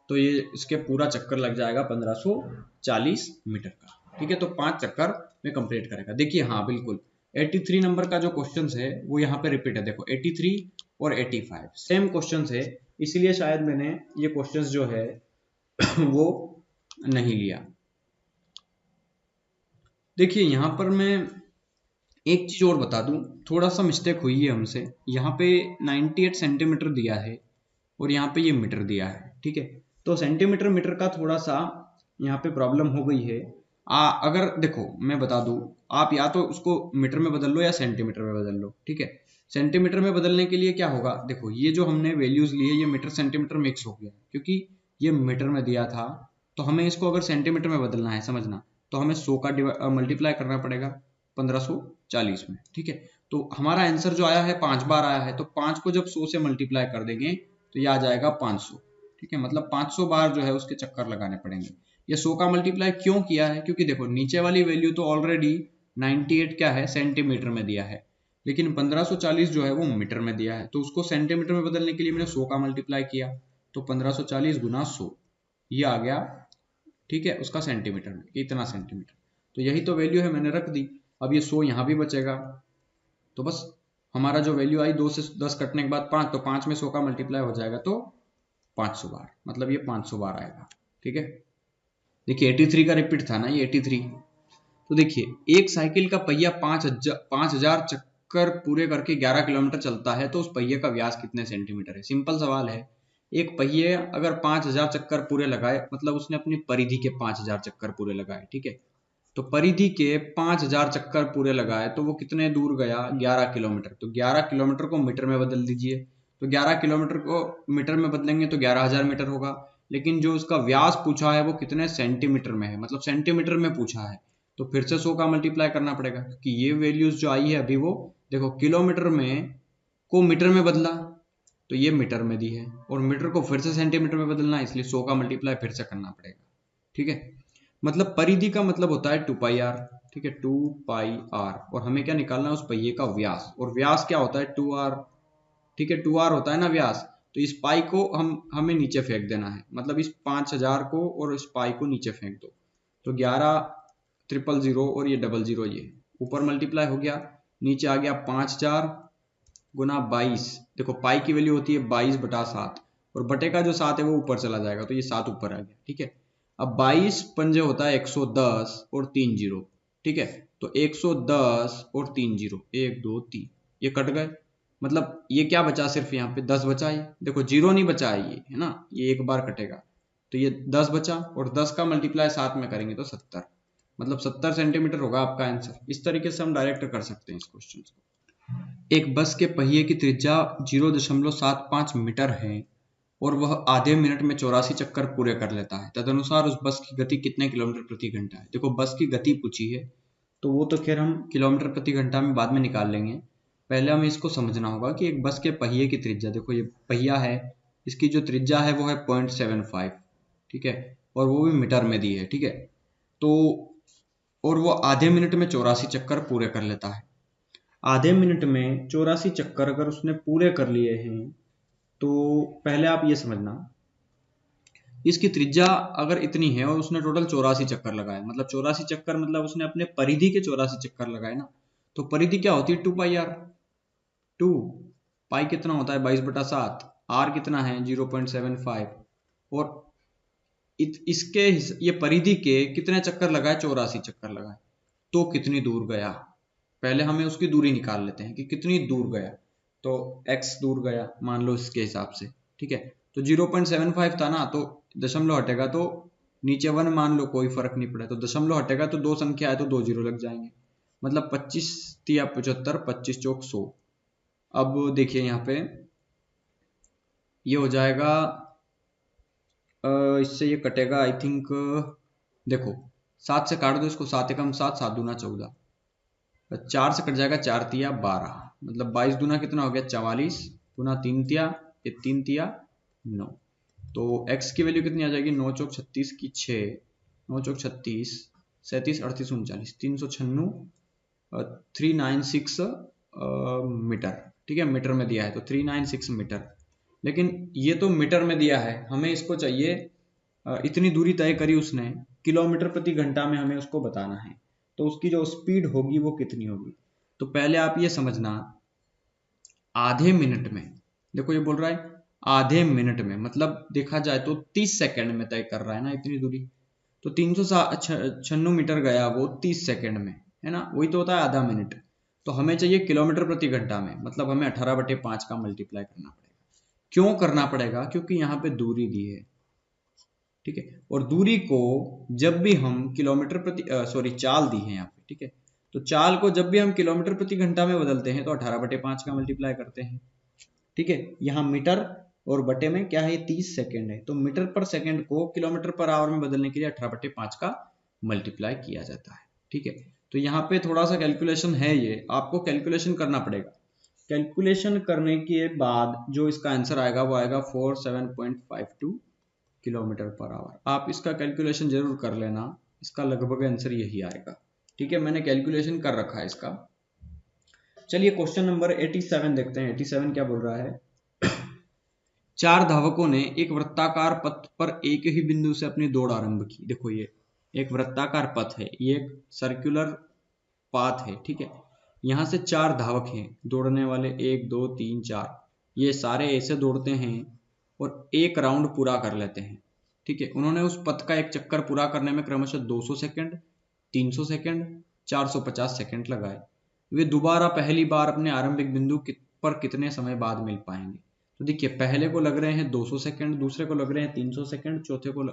तो ये इसके पूरा चक्कर लग जाएगा 1540 मीटर का। ठीक है, तो 5 चक्कर में कंप्लीट करेगा। देखिए हाँ बिल्कुल 83 नंबर का जो क्वेश्चन है वो यहाँ पे रिपीट है। देखो 83 और 85 सेम क्वेश्चन है, इसीलिए शायद मैंने ये क्वेश्चंस जो है वो नहीं लिया। देखिए यहाँ पर मैं एक चीज और बता दूं, थोड़ा सा मिस्टेक हुई है हमसे। यहाँ पे 98 सेंटीमीटर दिया है और यहाँ पे ये मीटर दिया है। ठीक है, तो सेंटीमीटर मीटर का थोड़ा सा यहाँ पे प्रॉब्लम हो गई है। अगर देखो मैं बता दूं, आप या तो उसको मीटर में बदल लो या सेंटीमीटर में बदल लो। ठीक है, सेंटीमीटर में बदलने के लिए क्या होगा, देखो ये जो हमने वैल्यूज ली है ये मीटर सेंटीमीटर मिक्स हो गया, क्योंकि ये मीटर में दिया था तो हमें इसको अगर सेंटीमीटर में बदलना है समझना, तो हमें 100 का मल्टीप्लाई करना पड़ेगा 1540 में। ठीक है, तो हमारा आंसर जो आया है 5 बार आया है, तो 5 को जब 100 से मल्टीप्लाई कर देंगे तो ये आ जाएगा 500। ठीक है, मतलब 500 बार जो है उसके चक्कर लगाने पड़ेंगे। ये 100 का मल्टीप्लाई क्यों किया है, क्योंकि देखो नीचे वाली वैल्यू तो ऑलरेडी 98 क्या है सेंटीमीटर में दिया है, लेकिन 1540 जो है वो मीटर में दिया है, तो उसको सेंटीमीटर में बदलने के लिए मैंने 100 का मल्टीप्लाई किया, तो 1540 गुना 100 ये आ गया। ठीक है, उसका सेंटीमीटर में इतना सेंटीमीटर, तो यही तो वैल्यू है मैंने रख दी। अब ये 100 यहाँ भी बचेगा, तो बस हमारा जो वैल्यू आई 2 से 10 कटने के बाद 5, तो 5 में 100 का मल्टीप्लाई हो जाएगा तो 500 बार, मतलब ये 500 बार आएगा। ठीक है, देखिए 83 का रिपीट था ना ये 83। तो देखिए एक साइकिल का पहिया 5000 चक्कर पूरे करके 11 किलोमीटर चलता है, तो उस पहिए का व्यास कितने सेंटीमीटर है। सिंपल सवाल है, एक पहिए अगर 5000 चक्कर पूरे लगाए, मतलब उसने अपनी परिधि के 5000 चक्कर पूरे लगाए। ठीक है, तो परिधि के 5000 चक्कर पूरे लगाए तो वो कितने दूर गया 11 किलोमीटर। तो 11 किलोमीटर को मीटर में बदल दीजिए, तो 11 किलोमीटर को मीटर में बदलेंगे तो 11000 मीटर होगा, लेकिन जो उसका व्यास पूछा है वो कितने सेंटीमीटर में है, मतलब सेंटीमीटर में पूछा है, तो फिर से 100 का मल्टीप्लाई करना पड़ेगा, क्योंकि ये वैल्यूज जो आई है अभी वो देखो किलोमीटर में को मीटर में बदला तो ये मीटर में दी है, और मीटर को फिर से सेंटीमीटर में बदलना, इसलिए 100 का मल्टीप्लाई फिर से करना पड़ेगा। ठीक है, मतलब परिधि का मतलब होता है 2πr। ठीक है, 2πr, और हमें क्या निकालना है उस पहिए का व्यास, और व्यास क्या होता है 2r। ठीक है, 2r होता है ना व्यास, तो इस पाई को हमें नीचे फेंक देना है, मतलब इस 5000 को और इस पाई को नीचे फेंक दो, तो 11,000 और ये 00 ये ऊपर मल्टीप्लाई हो गया, नीचे आ गया 5000 गुना 22। देखो पाई की वैल्यू होती है 22 बटा 7, और बटे का जो 7 है वो ऊपर चला जाएगा, तो ये 7 ऊपर आ गया। ठीक है, अब 22 पंजे होता है 110 और 3 जीरो। ठीक है, तो 110 और 3 जीरो 1 2 3 ये कट गए, मतलब ये क्या बचा सिर्फ यहाँ पे 10 बचा। ये देखो जीरो नहीं बचा है, ये है ना, ये एक बार कटेगा, तो ये 10 बचा, और 10 का मल्टीप्लाई 7 में करेंगे तो 70, मतलब 70 सेंटीमीटर होगा आपका आंसर। इस तरीके से हम डायरेक्ट कर सकते हैं इस क्वेश्चन को। एक बस के पहिए की त्रिज्या 0.75 मीटर है और वह आधे मिनट में 84 चक्कर पूरे कर लेता है। तदनुसार उस बस की गति कितने किलोमीटर प्रति घंटा है। देखो बस की गति पूछी है तो वो तो खैर हम किलोमीटर प्रति घंटा में बाद में निकाल लेंगे। पहले हमें इसको समझना होगा कि एक बस के पहिए की त्रिज्या, देखो ये पहिया है, इसकी जो त्रिज्या है वो है 0.75, ठीक है, और वो भी मीटर में दी है, ठीक है। तो और वो आधे मिनट में 84 चक्कर पूरे कर लेता है। आधे मिनट में 84 चक्कर अगर उसने पूरे कर लिए हैं तो पहले आप ये समझना, इसकी त्रिज्या अगर इतनी है और उसने टोटल 84 चक्कर लगाए, मतलब 84 चक्कर मतलब उसने अपने परिधि के 84 चक्कर लगाए ना। तो परिधि क्या होती है 2πr। 2 पाई कितना होता है 22/7, आर कितना है 0.75, और इसके ये परिधि के कितने चक्कर लगाए 84 चक्कर लगाए, तो कितनी दूर गया। पहले हमें उसकी दूरी निकाल लेते हैं कि कितनी दूर गया। तो x दूर गया मान लो इसके हिसाब से, ठीक है। तो 0.75 था ना, तो दशमलव हटेगा तो नीचे 1 मान लो, कोई फर्क नहीं पड़ा। तो दशमलव हटेगा तो 2 संख्या है तो 2 जीरो लग जाएंगे, मतलब 25 या 75, 25 चौक 100। अब देखिए यहाँ पे ये हो जाएगा, इससे ये कटेगा आई थिंक, देखो 7 से काट दो इसको, 7 एकम 7, 7 दूना 14, 4 से कट जाएगा 4 तिया 12, मतलब 22 दूना कितना हो गया 44, गुना 3 तिया, ये 3 तिया 9। तो x की वैल्यू कितनी आ जाएगी 9 चौक 36 की 6, 9 चौक 36, 37 38 39, 396, 396 मीटर, ठीक है। मीटर में दिया है तो 396 मीटर, लेकिन ये तो मीटर में दिया है, हमें इसको चाहिए इतनी दूरी तय करी उसने, किलोमीटर प्रति घंटा में हमें उसको बताना है। तो उसकी जो स्पीड होगी वो कितनी होगी। तो पहले आप ये समझना, आधे मिनट में, देखो ये बोल रहा है आधे मिनट में, मतलब देखा जाए तो 30 सेकंड में तय कर रहा है ना इतनी दूरी। तो 396 मीटर गया वो 30 सेकंड में, है ना, वही तो होता है आधा मिनट। तो हमें चाहिए किलोमीटर प्रति घंटा में, मतलब हमें 18/5 का मल्टीप्लाई करना पड़ेगा। क्यों करना पड़ेगा, क्योंकि यहाँ पे दूरी दी है, ठीक है। और दूरी को जब भी हम किलोमीटर प्रति सॉरी चाल दी है यहाँ पे, ठीक है। तो चाल को जब भी हम किलोमीटर प्रति घंटा में बदलते हैं तो 18/5 का मल्टीप्लाई करते हैं, ठीक है। यहाँ मीटर और बटे में क्या है 30 सेकेंड है, तो मीटर पर सेकेंड को किलोमीटर पर आवर में बदलने के लिए 18/5 का मल्टीप्लाई किया जाता है, ठीक है। तो यहाँ पे थोड़ा सा कैलकुलेशन है, ये आपको कैलकुलेशन करना पड़ेगा। कैलकुलेशन करने के बाद जो इसका आंसर आएगा वो आएगा 47.52 किलोमीटर पर आवर। आप इसका कैलकुलेशन जरूर कर लेना, इसका लगभग आंसर यही आएगा, ठीक है। मैंने कैलकुलेशन कर रखा है इसका। चलिए क्वेश्चन नंबर 87 देखते हैं। 87 क्या बोल रहा है, 4 धावकों ने एक वृत्ताकार पथ पर एक ही बिंदु से अपनी दौड़ आरंभ की। देखो ये एक वृत्ताकार पथ है, ये एक सर्कुलर पाथ है, ठीक है। यहां से 4 धावक हैं दौड़ने वाले, 1 2 3 4, ये सारे ऐसे दौड़ते हैं और एक राउंड पूरा कर लेते हैं, ठीक है। उन्होंने उस पथ का एक चक्कर पूरा करने में क्रमशः 200 सेकंड, 300 सेकंड, 450 सेकंड लगाए। वे दोबारा पहली बार अपने आरंभिक बिंदु पर कितने समय बाद मिल पाएंगे। तो देखिए पहले को लग रहे हैं 200 सेकंड, दूसरे को लग रहे हैं 300 सेकंड,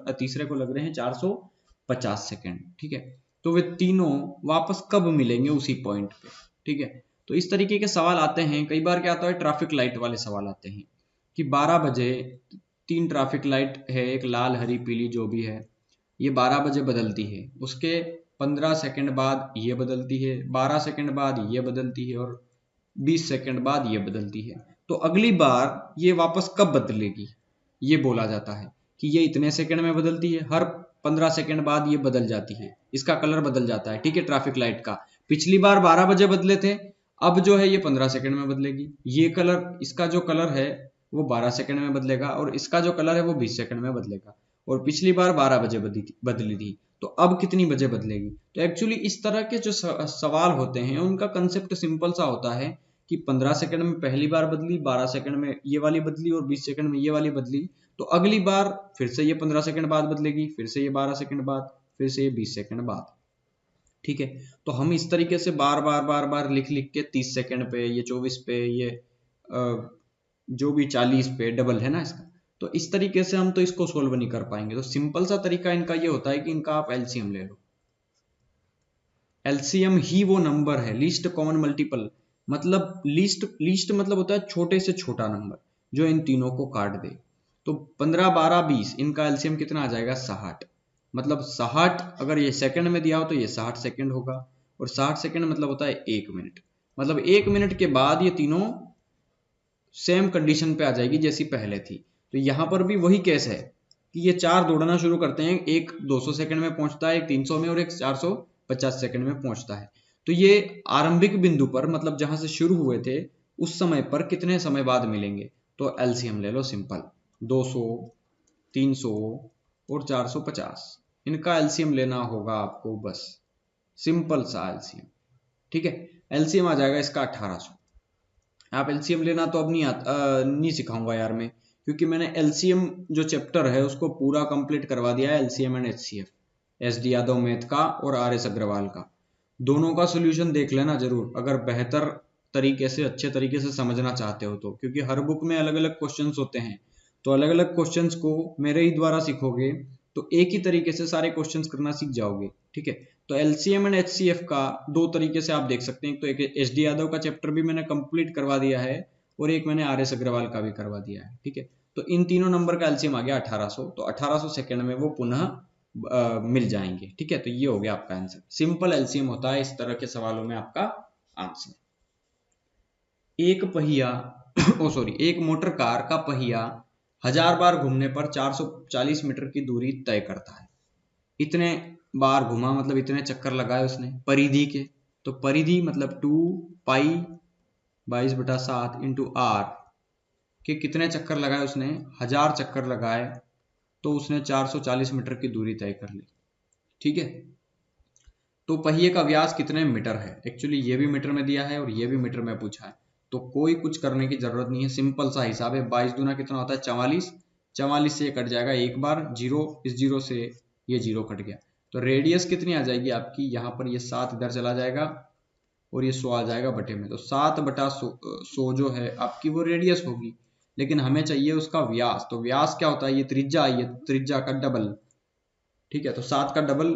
तीसरे को लग रहे हैं 450 सेकंड, ठीक है। तो वे तीनों वापस कब मिलेंगे उसी पॉइंट पे, ठीक है। तो इस तरीके के सवाल आते हैं, कई बार क्या आता है ट्रैफिक लाइट वाले सवाल आते हैं कि 12 बजे 3 ट्रैफिक लाइट है, एक लाल हरी पीली जो भी है, ये 12 बजे बदलती है, उसके 15 सेकंड बाद ये बदलती है, 12 सेकंड बाद ये बदलती है, और 20 सेकंड बाद ये बदलती है। तो अगली बार ये वापस कब बदलेगी ये बोला जाता है कि ये इतने सेकंड में बदलती है, हर 15 सेकंड बाद ये बदल जाती है, इसका कलर बदल जाता है, ठीक है। ट्रैफिक लाइट का पिछली बार 12 बजे बदले थे, अब जो है ये 15 सेकंड में बदलेगी। ये कलर, इसका जो कलर है वो 12 सेकंड में बदलेगा, और इसका जो कलर है वो 20 सेकंड में बदलेगा। और पिछली बार 12 बजे बदली थी, तो अब कितनी बजे बदलेगी। तो एक्चुअली इस तरह के जो सवाल होते हैं उनका कंसेप्ट सिंपल सा होता है कि 15 सेकंड में पहली बार बदली, 12 सेकंड में ये वाली बदली, और 20 सेकंड में ये वाली बदली, तो अगली बार फिर से ये 15 सेकंड बाद बदलेगी, फिर से ये 12 सेकंड बाद, फिर से ये 20 सेकंड बाद, ठीक है। तो हम इस तरीके से बार बार बार बार लिख लिख के 30 सेकंड पे, ये 24 पे, ये जो भी 40 पे डबल है ना इसका, तो इस तरीके से हम तो इसको सोल्व नहीं कर पाएंगे। तो सिंपल सा तरीका इनका ये होता है कि इनका आप एलसीएम ले लो। एलसीएम ही वो नंबर है, लीस्ट कॉमन मल्टीपल, मतलब लीस्ट मतलब होता है छोटे से छोटा नंबर जो इन तीनों को काट दे। तो 15, 12, 20 इनका एलसीएम कितना आ जाएगा 60। मतलब 60 अगर ये सेकंड में दिया हो तो ये 60 सेकंड होगा, और 60 सेकंड मतलब होता है 1 मिनट। मतलब 1 मिनट के बाद ये तीनों सेम कंडीशन पे आ जाएगी जैसी पहले थी। तो यहां पर भी वही केस है कि ये चार दौड़ना शुरू करते हैं, एक 200 सेकंड में पहुंचता है, एक 300 में, और एक 450 सेकंड में पहुंचता है। तो ये आरंभिक बिंदु पर मतलब जहां से शुरू हुए थे उस समय पर कितने समय बाद मिलेंगे। तो एलसीएम ले लो सिंपल, 200, 300 और 450, इनका एलसीएम लेना होगा आपको, बस सिंपल सा एलसीएम। ठीक है, एलसीएम आ जाएगा इसका 1800। आप एलसीएम लेना तो अब नहीं सिखाऊंगा यार मैं, क्योंकि मैंने एलसीएम जो चैप्टर है उसको पूरा कंप्लीट करवा दिया है, LCM and HCF, S D Yadav math का और आर एस अग्रवाल का। दोनों का सोल्यूशन देख लेना जरूर अगर बेहतर तरीके से, अच्छे तरीके से समझना चाहते हो तो, क्योंकि हर बुक में अलग अलग क्वेश्चंस होते हैं। तो अलग अलग क्वेश्चंस को मेरे ही द्वारा सीखोगे तो एक ही तरीके से सारे क्वेश्चंस करना सीख जाओगे। ठीक है, तो एलसीएम एंड एचसीएफ का दो तरीके से आप देख सकते हैं। एक तो एक एस डी यादव का चैप्टर भी मैंने कंप्लीट करवा दिया है, और एक मैंने आर एस अग्रवाल का भी करवा दिया है। ठीक है, तो इन तीनों नंबर का एलसीएम आ गया 1800। तो 1800 सेकंड में वो पुनः मिल जाएंगे। ठीक है, तो ये हो गया आपका आंसर। सिंपल एलसीएम होता है इस तरह के सवालों में आपका आंसर। एक पहिया एक मोटर कार का पहिया 1000 बार घूमने पर 440 मीटर की दूरी तय करता है। इतने बार घुमा मतलब इतने चक्कर लगाए उसने परिधि के। तो परिधि मतलब 2 पाई 22/7 इंटू आर के कितने चक्कर लगाए उसने, 1000 चक्कर लगाए, तो उसने 440 मीटर की दूरी तय कर ली। ठीक है, तो पहिए का व्यास कितने मीटर है। एक्चुअली ये भी मीटर में दिया है और ये भी मीटर में पूछा है, तो कोई कुछ करने की जरूरत नहीं है, सिंपल सा हिसाब है। 22 दूना कितना होता है 44, 44 से ये कट जाएगा एक बार, जीरो, इस जीरो से ये जीरो कट गया। तो रेडियस कितनी आ जाएगी आपकी, यहाँ पर ये 7 इधर चला जाएगा और ये 100 आ जाएगा बटे में। तो 7/100 जो है आपकी वो रेडियस होगी, लेकिन हमें चाहिए उसका व्यास। तो व्यास क्या होता है, ये त्रिज्या आई है, त्रिज्या का डबल। ठीक है, तो 7 का डबल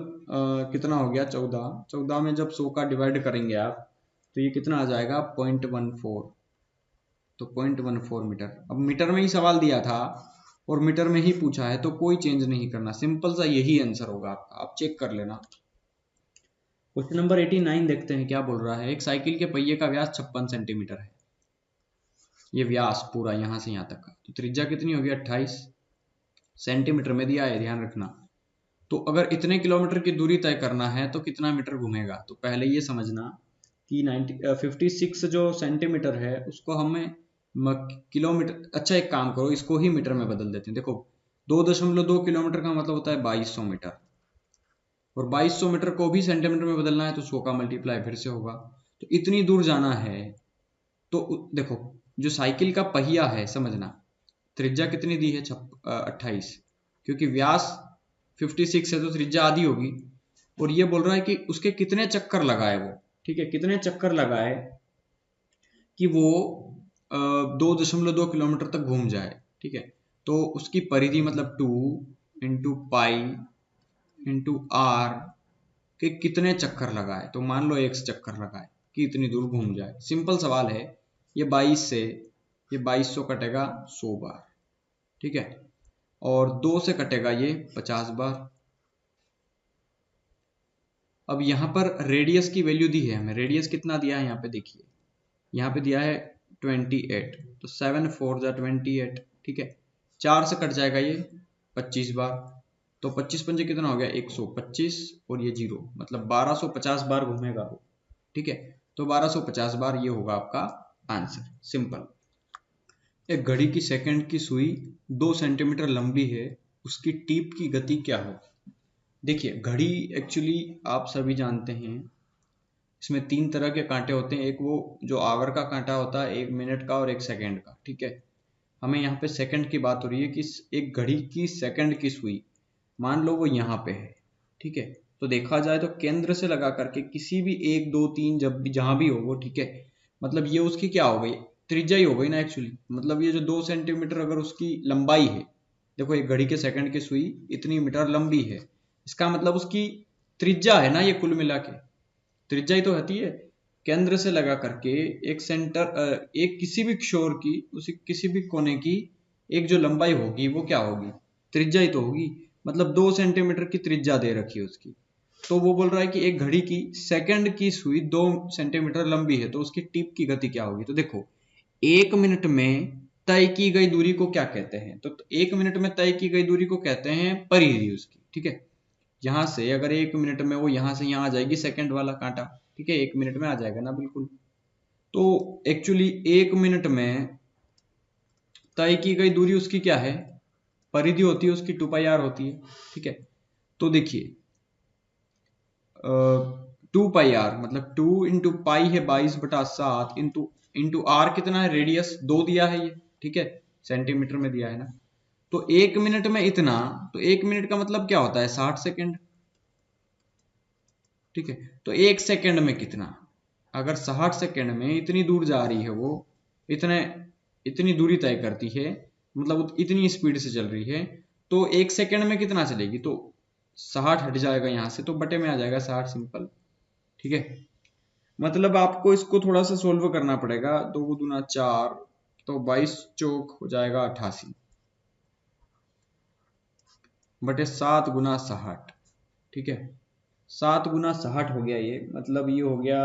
कितना हो गया 14। 14 में जब 100 का डिवाइड करेंगे आप तो ये कितना आ जाएगा 0.14। तो 0.14 मीटर। अब मीटर में ही सवाल दिया था और मीटर में ही पूछा है, तो कोई चेंज नहीं करना, सिंपल सा यही आंसर होगा आपका, आप चेक कर लेना। क्वेश्चन नंबर 89 देखते हैं क्या बोल रहा है। एक साइकिल के पहिए का व्यास 56 सेंटीमीटर है। ये व्यास पूरा यहां से यहां तक का। तो त्रिज्या कितनी होगी 28 सेंटीमीटर में दिया है, ध्यान रखना। तो अगर इतने किलोमीटर की दूरी तय करना है तो कितना मीटर घूमेगा। तो पहले ये समझना कि 56 जो सेंटीमीटर है उसको हमें किलोमीटर, अच्छा एक काम करो इसको ही मीटर में बदल देते हैं। देखो 2.2 किलोमीटर का मतलब होता है 2200 मीटर, और 2200 मीटर को भी सेंटीमीटर में बदलना है तो 100 का मल्टीप्लाई फिर से होगा। तो इतनी दूर जाना है। तो देखो जो साइकिल का पहिया है, समझना त्रिज्या कितनी दी है 28, क्योंकि व्यास 56 है तो त्रिज्या आधी होगी। और ये बोल रहा है कि उसके कितने चक्कर लगाए वो। ठीक है, कितने चक्कर लगाए कि वो 2.2 किलोमीटर तक घूम जाए। ठीक है, तो उसकी परिधि मतलब 2 इंटू पाई इंटू आर के कितने चक्कर लगाए। तो मान लो 1 चक्कर लगाए कि इतनी दूर घूम जाए। सिंपल सवाल है। ये 22 से ये 2200 कटेगा 100 बार। ठीक है, और 2 से कटेगा ये 50 बार। अब यहाँ पर रेडियस की वैल्यू दी है हमें, रेडियस कितना दिया है यहाँ पे देखिए, यहाँ पे दिया है 28। तो 7 4 जा 28। ठीक है, 4 से कट जाएगा ये 25 बार। तो 25 पंजे कितना हो गया 125, और ये जीरो मतलब 1250 बार घूमेगा वो। ठीक है, तो 1250 बार ये होगा आपका आंसर। सिंपल। एक घड़ी की सेकंड की सुई 2 सेंटीमीटर लंबी है, उसकी टीप की गति क्या हो। देखिए घड़ी एक्चुअली आप सभी जानते हैं इसमें 3 तरह के कांटे होते हैं। एक वो जो आवर का कांटा होता है, 1 मिनट का और 1 सेकंड का। ठीक है, हमें यहाँ पे सेकंड की बात हो रही है कि एक घड़ी की सेकंड की सुई मान लो वो यहाँ पे है। ठीक है, तो देखा जाए तो केंद्र से लगा करके किसी भी 1 2 3 जब भी जहां भी हो वो, ठीक है, मतलब ये उसकी क्या हो गई, त्रिज्या ही हो गई ना एक्चुअली। मतलब ये जो 2 सेंटीमीटर अगर उसकी लंबाई है, देखो एक घड़ी के सेकंड की सुई इतनी मीटर लंबी है, इसका मतलब उसकी त्रिज्या है ना ये, कुल मिला के त्रिज्या ही तो होती है। केंद्र से लगा करके एक सेंटर, एक किसी भी छोर की, उसी किसी भी कोने की एक जो लंबाई होगी वो क्या होगी, त्रिज्या ही तो होगी। मतलब 2 सेंटीमीटर की त्रिज्या दे रखी है उसकी। तो वो बोल रहा है कि एक घड़ी की सेकंड की सुई 2 सेंटीमीटर लंबी है, तो उसकी टिप की गति क्या होगी। तो देखो 1 मिनट में तय की गई दूरी को क्या कहते हैं, तो 1 मिनट में तय की गई दूरी को कहते हैं परिधि उसकी, ठीक है। यहां से अगर 1 मिनट में वो यहां से यहां आ जाएगी सेकंड वाला कांटा, ठीक है, 1 मिनट में आ जाएगा ना, बिल्कुल। तो एक्चुअली 1 मिनट में तय की गई दूरी उसकी क्या है, परिधि होती है उसकी, 2πr होती है, ठीक है। तो देखिए 2πr मतलब 2 × पाई है 22/7 इंटू आर कितना है, रेडियस 2 दिया है ये, ठीक है, सेंटीमीटर में दिया है ना। तो 1 मिनट में इतना, तो 1 मिनट का मतलब क्या होता है, 60 सेकेंड, ठीक है। तो 1 सेकेंड में कितना, अगर 60 सेकेंड में इतनी दूर जा रही है वो, इतने इतनी दूरी तय करती है, मतलब इतनी स्पीड से चल रही है, तो 1 सेकेंड में कितना चलेगी, तो 60 हट जाएगा यहां से, तो बटे में आ जाएगा 60 सिंपल, ठीक है। मतलब आपको इसको थोड़ा सा सोल्व करना पड़ेगा, 2 दूना 4, तो 22 चौक हो जाएगा 88 बटे 7 × 60, ठीक है। 7 × 60 हो गया ये, मतलब ये हो गया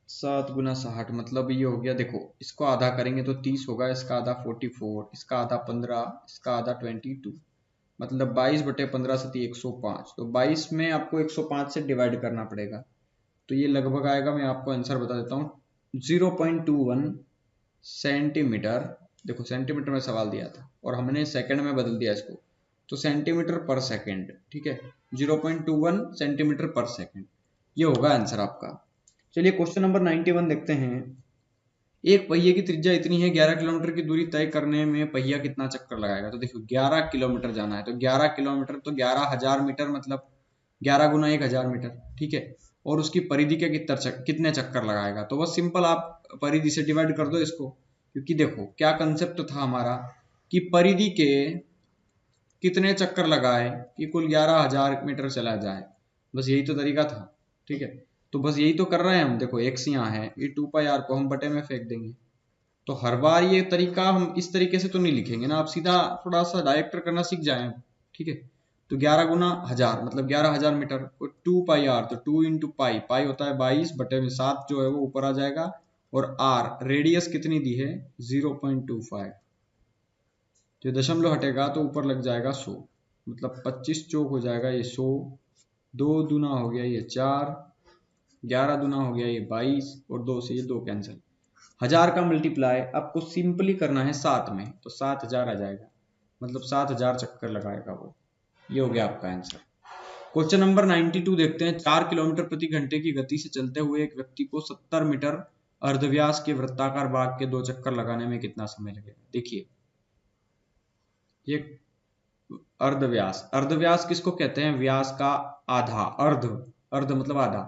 7 × 60, मतलब ये हो गया, देखो इसको आधा करेंगे तो 30 होगा, इसका आधा 44, इसका आधा 15, इसका आधा 22, मतलब 22/15 से 105। तो 22 में आपको 105 से डिवाइड करना पड़ेगा, तो ये लगभग आएगा, मैं आपको आंसर बता देता हूँ, 0.21 सेंटीमीटर। देखो सेंटीमीटर में सवाल दिया था और हमने सेकंड में बदल दिया इसको, तो सेंटीमीटर पर सेकंड, ठीक है, 0.21 सेंटीमीटर पर सेकंड, ये होगा आंसर आपका। चलिए क्वेश्चन नंबर 91 देखते हैं। एक पहिए की त्रिज्या इतनी है, 11 किलोमीटर की दूरी तय करने में पहिया कितना चक्कर लगाएगा। तो देखो 11 किलोमीटर जाना है, तो 11 किलोमीटर तो 11,000 मीटर, मतलब 11 × 1,000 मीटर, ठीक है। और उसकी परिधि के कितने चक्कर लगाएगा, तो बस सिंपल आप परिधि से डिवाइड कर दो इसको, क्योंकि देखो क्या कंसेप्ट था हमारा कि परिधि के कितने चक्कर लगाए कि कुल 11,000 मीटर चला जाए, बस यही तो तरीका था, ठीक है। तो बस यही तो कर रहे हैं हम, देखो एक्स यहाँ है, ये 2πr को हम बटे में फेंक देंगे। तो हर बार ये तरीका हम इस तरीके से तो नहीं लिखेंगे ना, आप सीधा थोड़ा सा डायरेक्टर करना सीख जाए, ठीक है। तो 11 × 1000 मतलब 11,000 मीटर, 2πr तो 2 × पाई होता है 22 बटे में 7 जो है वो ऊपर आ जाएगा, और आर रेडियस कितनी दी है 0.25, तो दशमलव हटेगा तो ऊपर लग जाएगा 100, मतलब 25 चौक हो जाएगा ये 100, 2 दूना हो गया ये 4, 11 दूना हो गया ये 22, और 2 से ये 2 कैंसिल, 1000 का मल्टीप्लाई आपको सिंपली करना है 7 में, तो 7000 आ जाएगा, मतलब 7000 चक्कर लगाएगा वो। ये हो गया आपका आंसर। क्वेश्चन नंबर 92 देखते हैं। 4 किलोमीटर प्रति घंटे की गति से चलते हुए एक व्यक्ति को 70 मीटर अर्धव्यास के वृत्ताकार बाग के 2 चक्कर लगाने में कितना समय लगेगा। देखिए ये अर्धव्यास, अर्धव्यास किसको कहते हैं, व्यास का आधा, अर्ध, अर्ध मतलब आधा,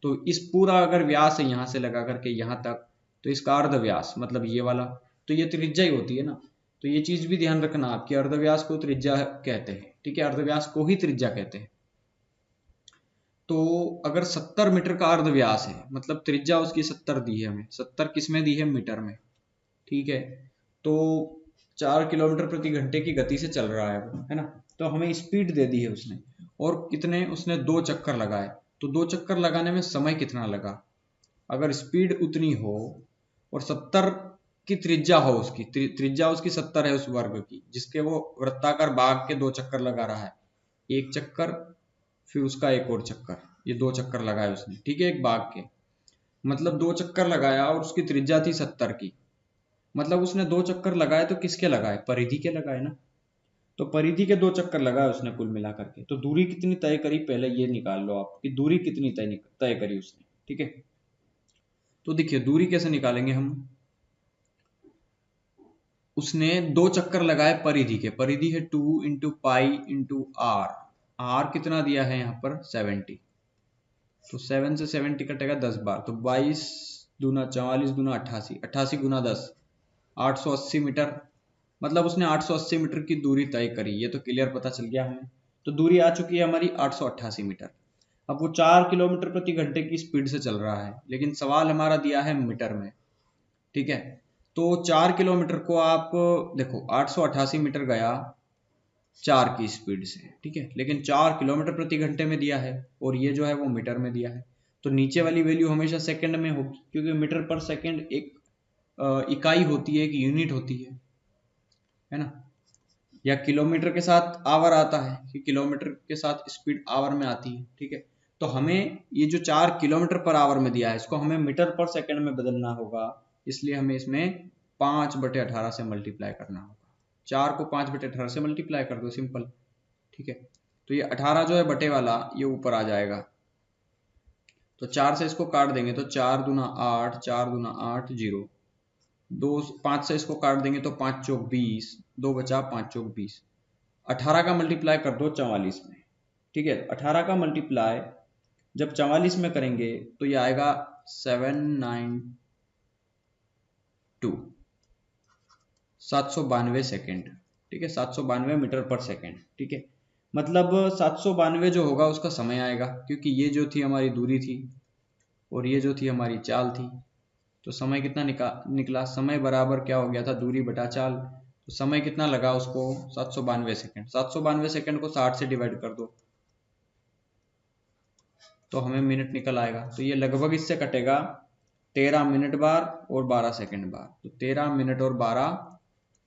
तो इस पूरा अगर व्यास है यहां से लगा करके यहां तक, तो इसका अर्धव्यास मतलब ये वाला, तो ये त्रिज्या ही होती है ना। तो ये चीज भी ध्यान रखना आपकी, अर्धव्यास को त्रिज्या कहते हैं, ठीक है, अर्धव्यास को ही त्रिज्या कहते हैं। तो अगर 70 मीटर का अर्धव्यास है, मतलब त्रिज्या उसकी 70 दी है हमें, 70 किस में दी है, मीटर में, ठीक है। तो 4 किलोमीटर प्रति घंटे की गति से चल रहा है वो, है ना। तो हमें स्पीड दे दी है उसने, और कितने, उसने 2 चक्कर लगाए, तो 2 चक्कर लगाने में समय कितना लगा। अगर स्पीड उतनी हो और 70 की त्रिज्या हो, उसकी त्रिज्या उसकी 70 है उस वर्ग की, जिसके वो वृत्ताकार बाग के 2 चक्कर लगा रहा है, एक चक्कर फिर उसका एक और चक्कर, ये 2 चक्कर लगाए उसने, ठीक है, एक बाग के, मतलब 2 चक्कर लगाया और उसकी त्रिज्या थी 70 की, मतलब उसने 2 चक्कर लगाए, तो किसके लगाए, परिधि के लगाए ना। तो परिधि के 2 चक्कर लगाए उसने कुल मिलाकर के, तो दूरी कितनी तय करी, पहले ये निकाल लो आप कि दूरी कितनी तय करी उसने, ठीक है। तो देखिए दूरी कैसे निकालेंगे हम, उसने 2 चक्कर लगाए परिधि के, परिधि है 2 × पाई × आर, आर कितना दिया है यहाँ पर 70, तो 7 से 70 कटेगा 10 बार, तो 22 दूना 44 दूना 88, 88 × 10 880 मीटर, मतलब उसने 880 मीटर की दूरी तय करी, ये तो क्लियर पता चल गया हमें। तो दूरी आ चुकी है हमारी 888 मीटर। अब वो 4 किलोमीटर प्रति घंटे की स्पीड से चल रहा है, लेकिन सवाल हमारा दिया है मीटर में, ठीक है। तो 4 किलोमीटर को आप देखो 888 मीटर गया 4 की स्पीड से, ठीक है, लेकिन 4 किलोमीटर प्रति घंटे में दिया है और ये जो है वो मीटर में दिया है। तो नीचे वाली वैल्यू हमेशा सेकंड में होगी, क्योंकि मीटर पर सेकंड एक इकाई होती है, एक यूनिट होती है ना। या किलोमीटर के साथ आवर आता है कि किलोमीटर के साथ स्पीड आवर में आती है, ठीक है। तो हमें ये जो 4 किलोमीटर पर आवर में दिया है इसको हमें मीटर पर सेकंड में बदलना होगा, इसलिए हमें इसमें 5/18 से मल्टीप्लाई करना होगा। 4 को 5/18 से मल्टीप्लाई कर दो, सिंपल, ठीक है। तो ये 18 जो है बटे वाला ये ऊपर आ जाएगा, तो 4 से इसको काट देंगे तो 4 दूना 8, 4 दूना 8 0, 2 5 से इसको काट देंगे तो 5 चौक 20, 2 बचा 5 चौक 20। 18 का मल्टीप्लाई कर दो 44 में, ठीक है। 18 का मल्टीप्लाई जब 44 में करेंगे तो ये आएगा 792 सेकेंड, ठीक है, 792 मीटर पर सेकेंड, ठीक है। मतलब 792 जो होगा उसका समय आएगा, क्योंकि ये जो थी हमारी दूरी थी और ये जो थी हमारी चाल थी। तो समय कितना निकला, समय बराबर क्या हो गया था, दूरी बटा चाल। तो समय कितना लगा उसको, 792 सेकेंड। 792 सेकेंड को 60 से डिवाइड कर दो तो हमें मिनट निकल आएगा। तो ये लगभग इससे कटेगा 13 मिनट बार और 12 सेकेंड बार, तो 13 मिनट और 12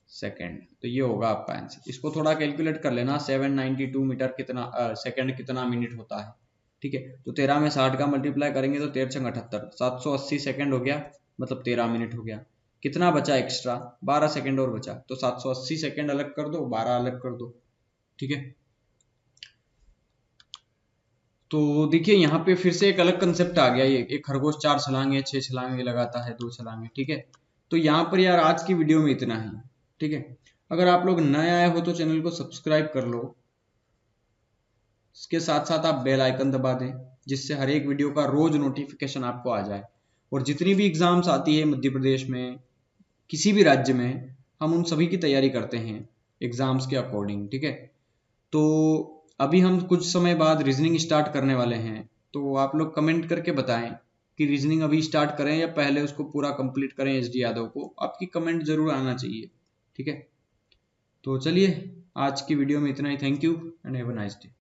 सेकेंड। तो ये होगा आपका आंसर। इसको थोड़ा कैलकुलेट कर लेना, 792 मीटर कितना सेकेंड कितना मिनट होता है, ठीक है। तो 13 में 60 का मल्टीप्लाई करेंगे तो 13 छंग 78, 780 सेकेंड हो गया, मतलब 13 मिनट हो गया। कितना बचा एक्स्ट्रा, 12 सेकेंड और बचा, तो 780 सेकेंड अलग कर दो, 12 अलग कर दो, ठीक है। तो देखिए यहाँ पे फिर से एक अलग कंसेप्ट आ गया, ये एक खरगोश 4 छलांगे 6 छलांगे लगाता है 2 छलांगे, ठीक है। तो यहाँ पर यार आज की वीडियो में इतना ही, ठीक है। अगर आप लोग नए आए हो तो चैनल को सब्सक्राइब कर लो, इसके साथ साथ आप बेल आइकन दबा दें, जिससे हर एक वीडियो का रोज नोटिफिकेशन आपको आ जाए। और जितनी भी एग्जाम्स आती है मध्य प्रदेश में, किसी भी राज्य में, हम उन सभी की तैयारी करते हैं एग्जाम्स के अकॉर्डिंग, ठीक है। तो अभी हम कुछ समय बाद रीजनिंग स्टार्ट करने वाले हैं, तो आप लोग कमेंट करके बताएं कि रीजनिंग अभी स्टार्ट करें या पहले उसको पूरा कंप्लीट करें। SD यादव को आपकी कमेंट जरूर आना चाहिए, ठीक है। तो चलिए आज की वीडियो में इतना ही। Thank you and have a nice day.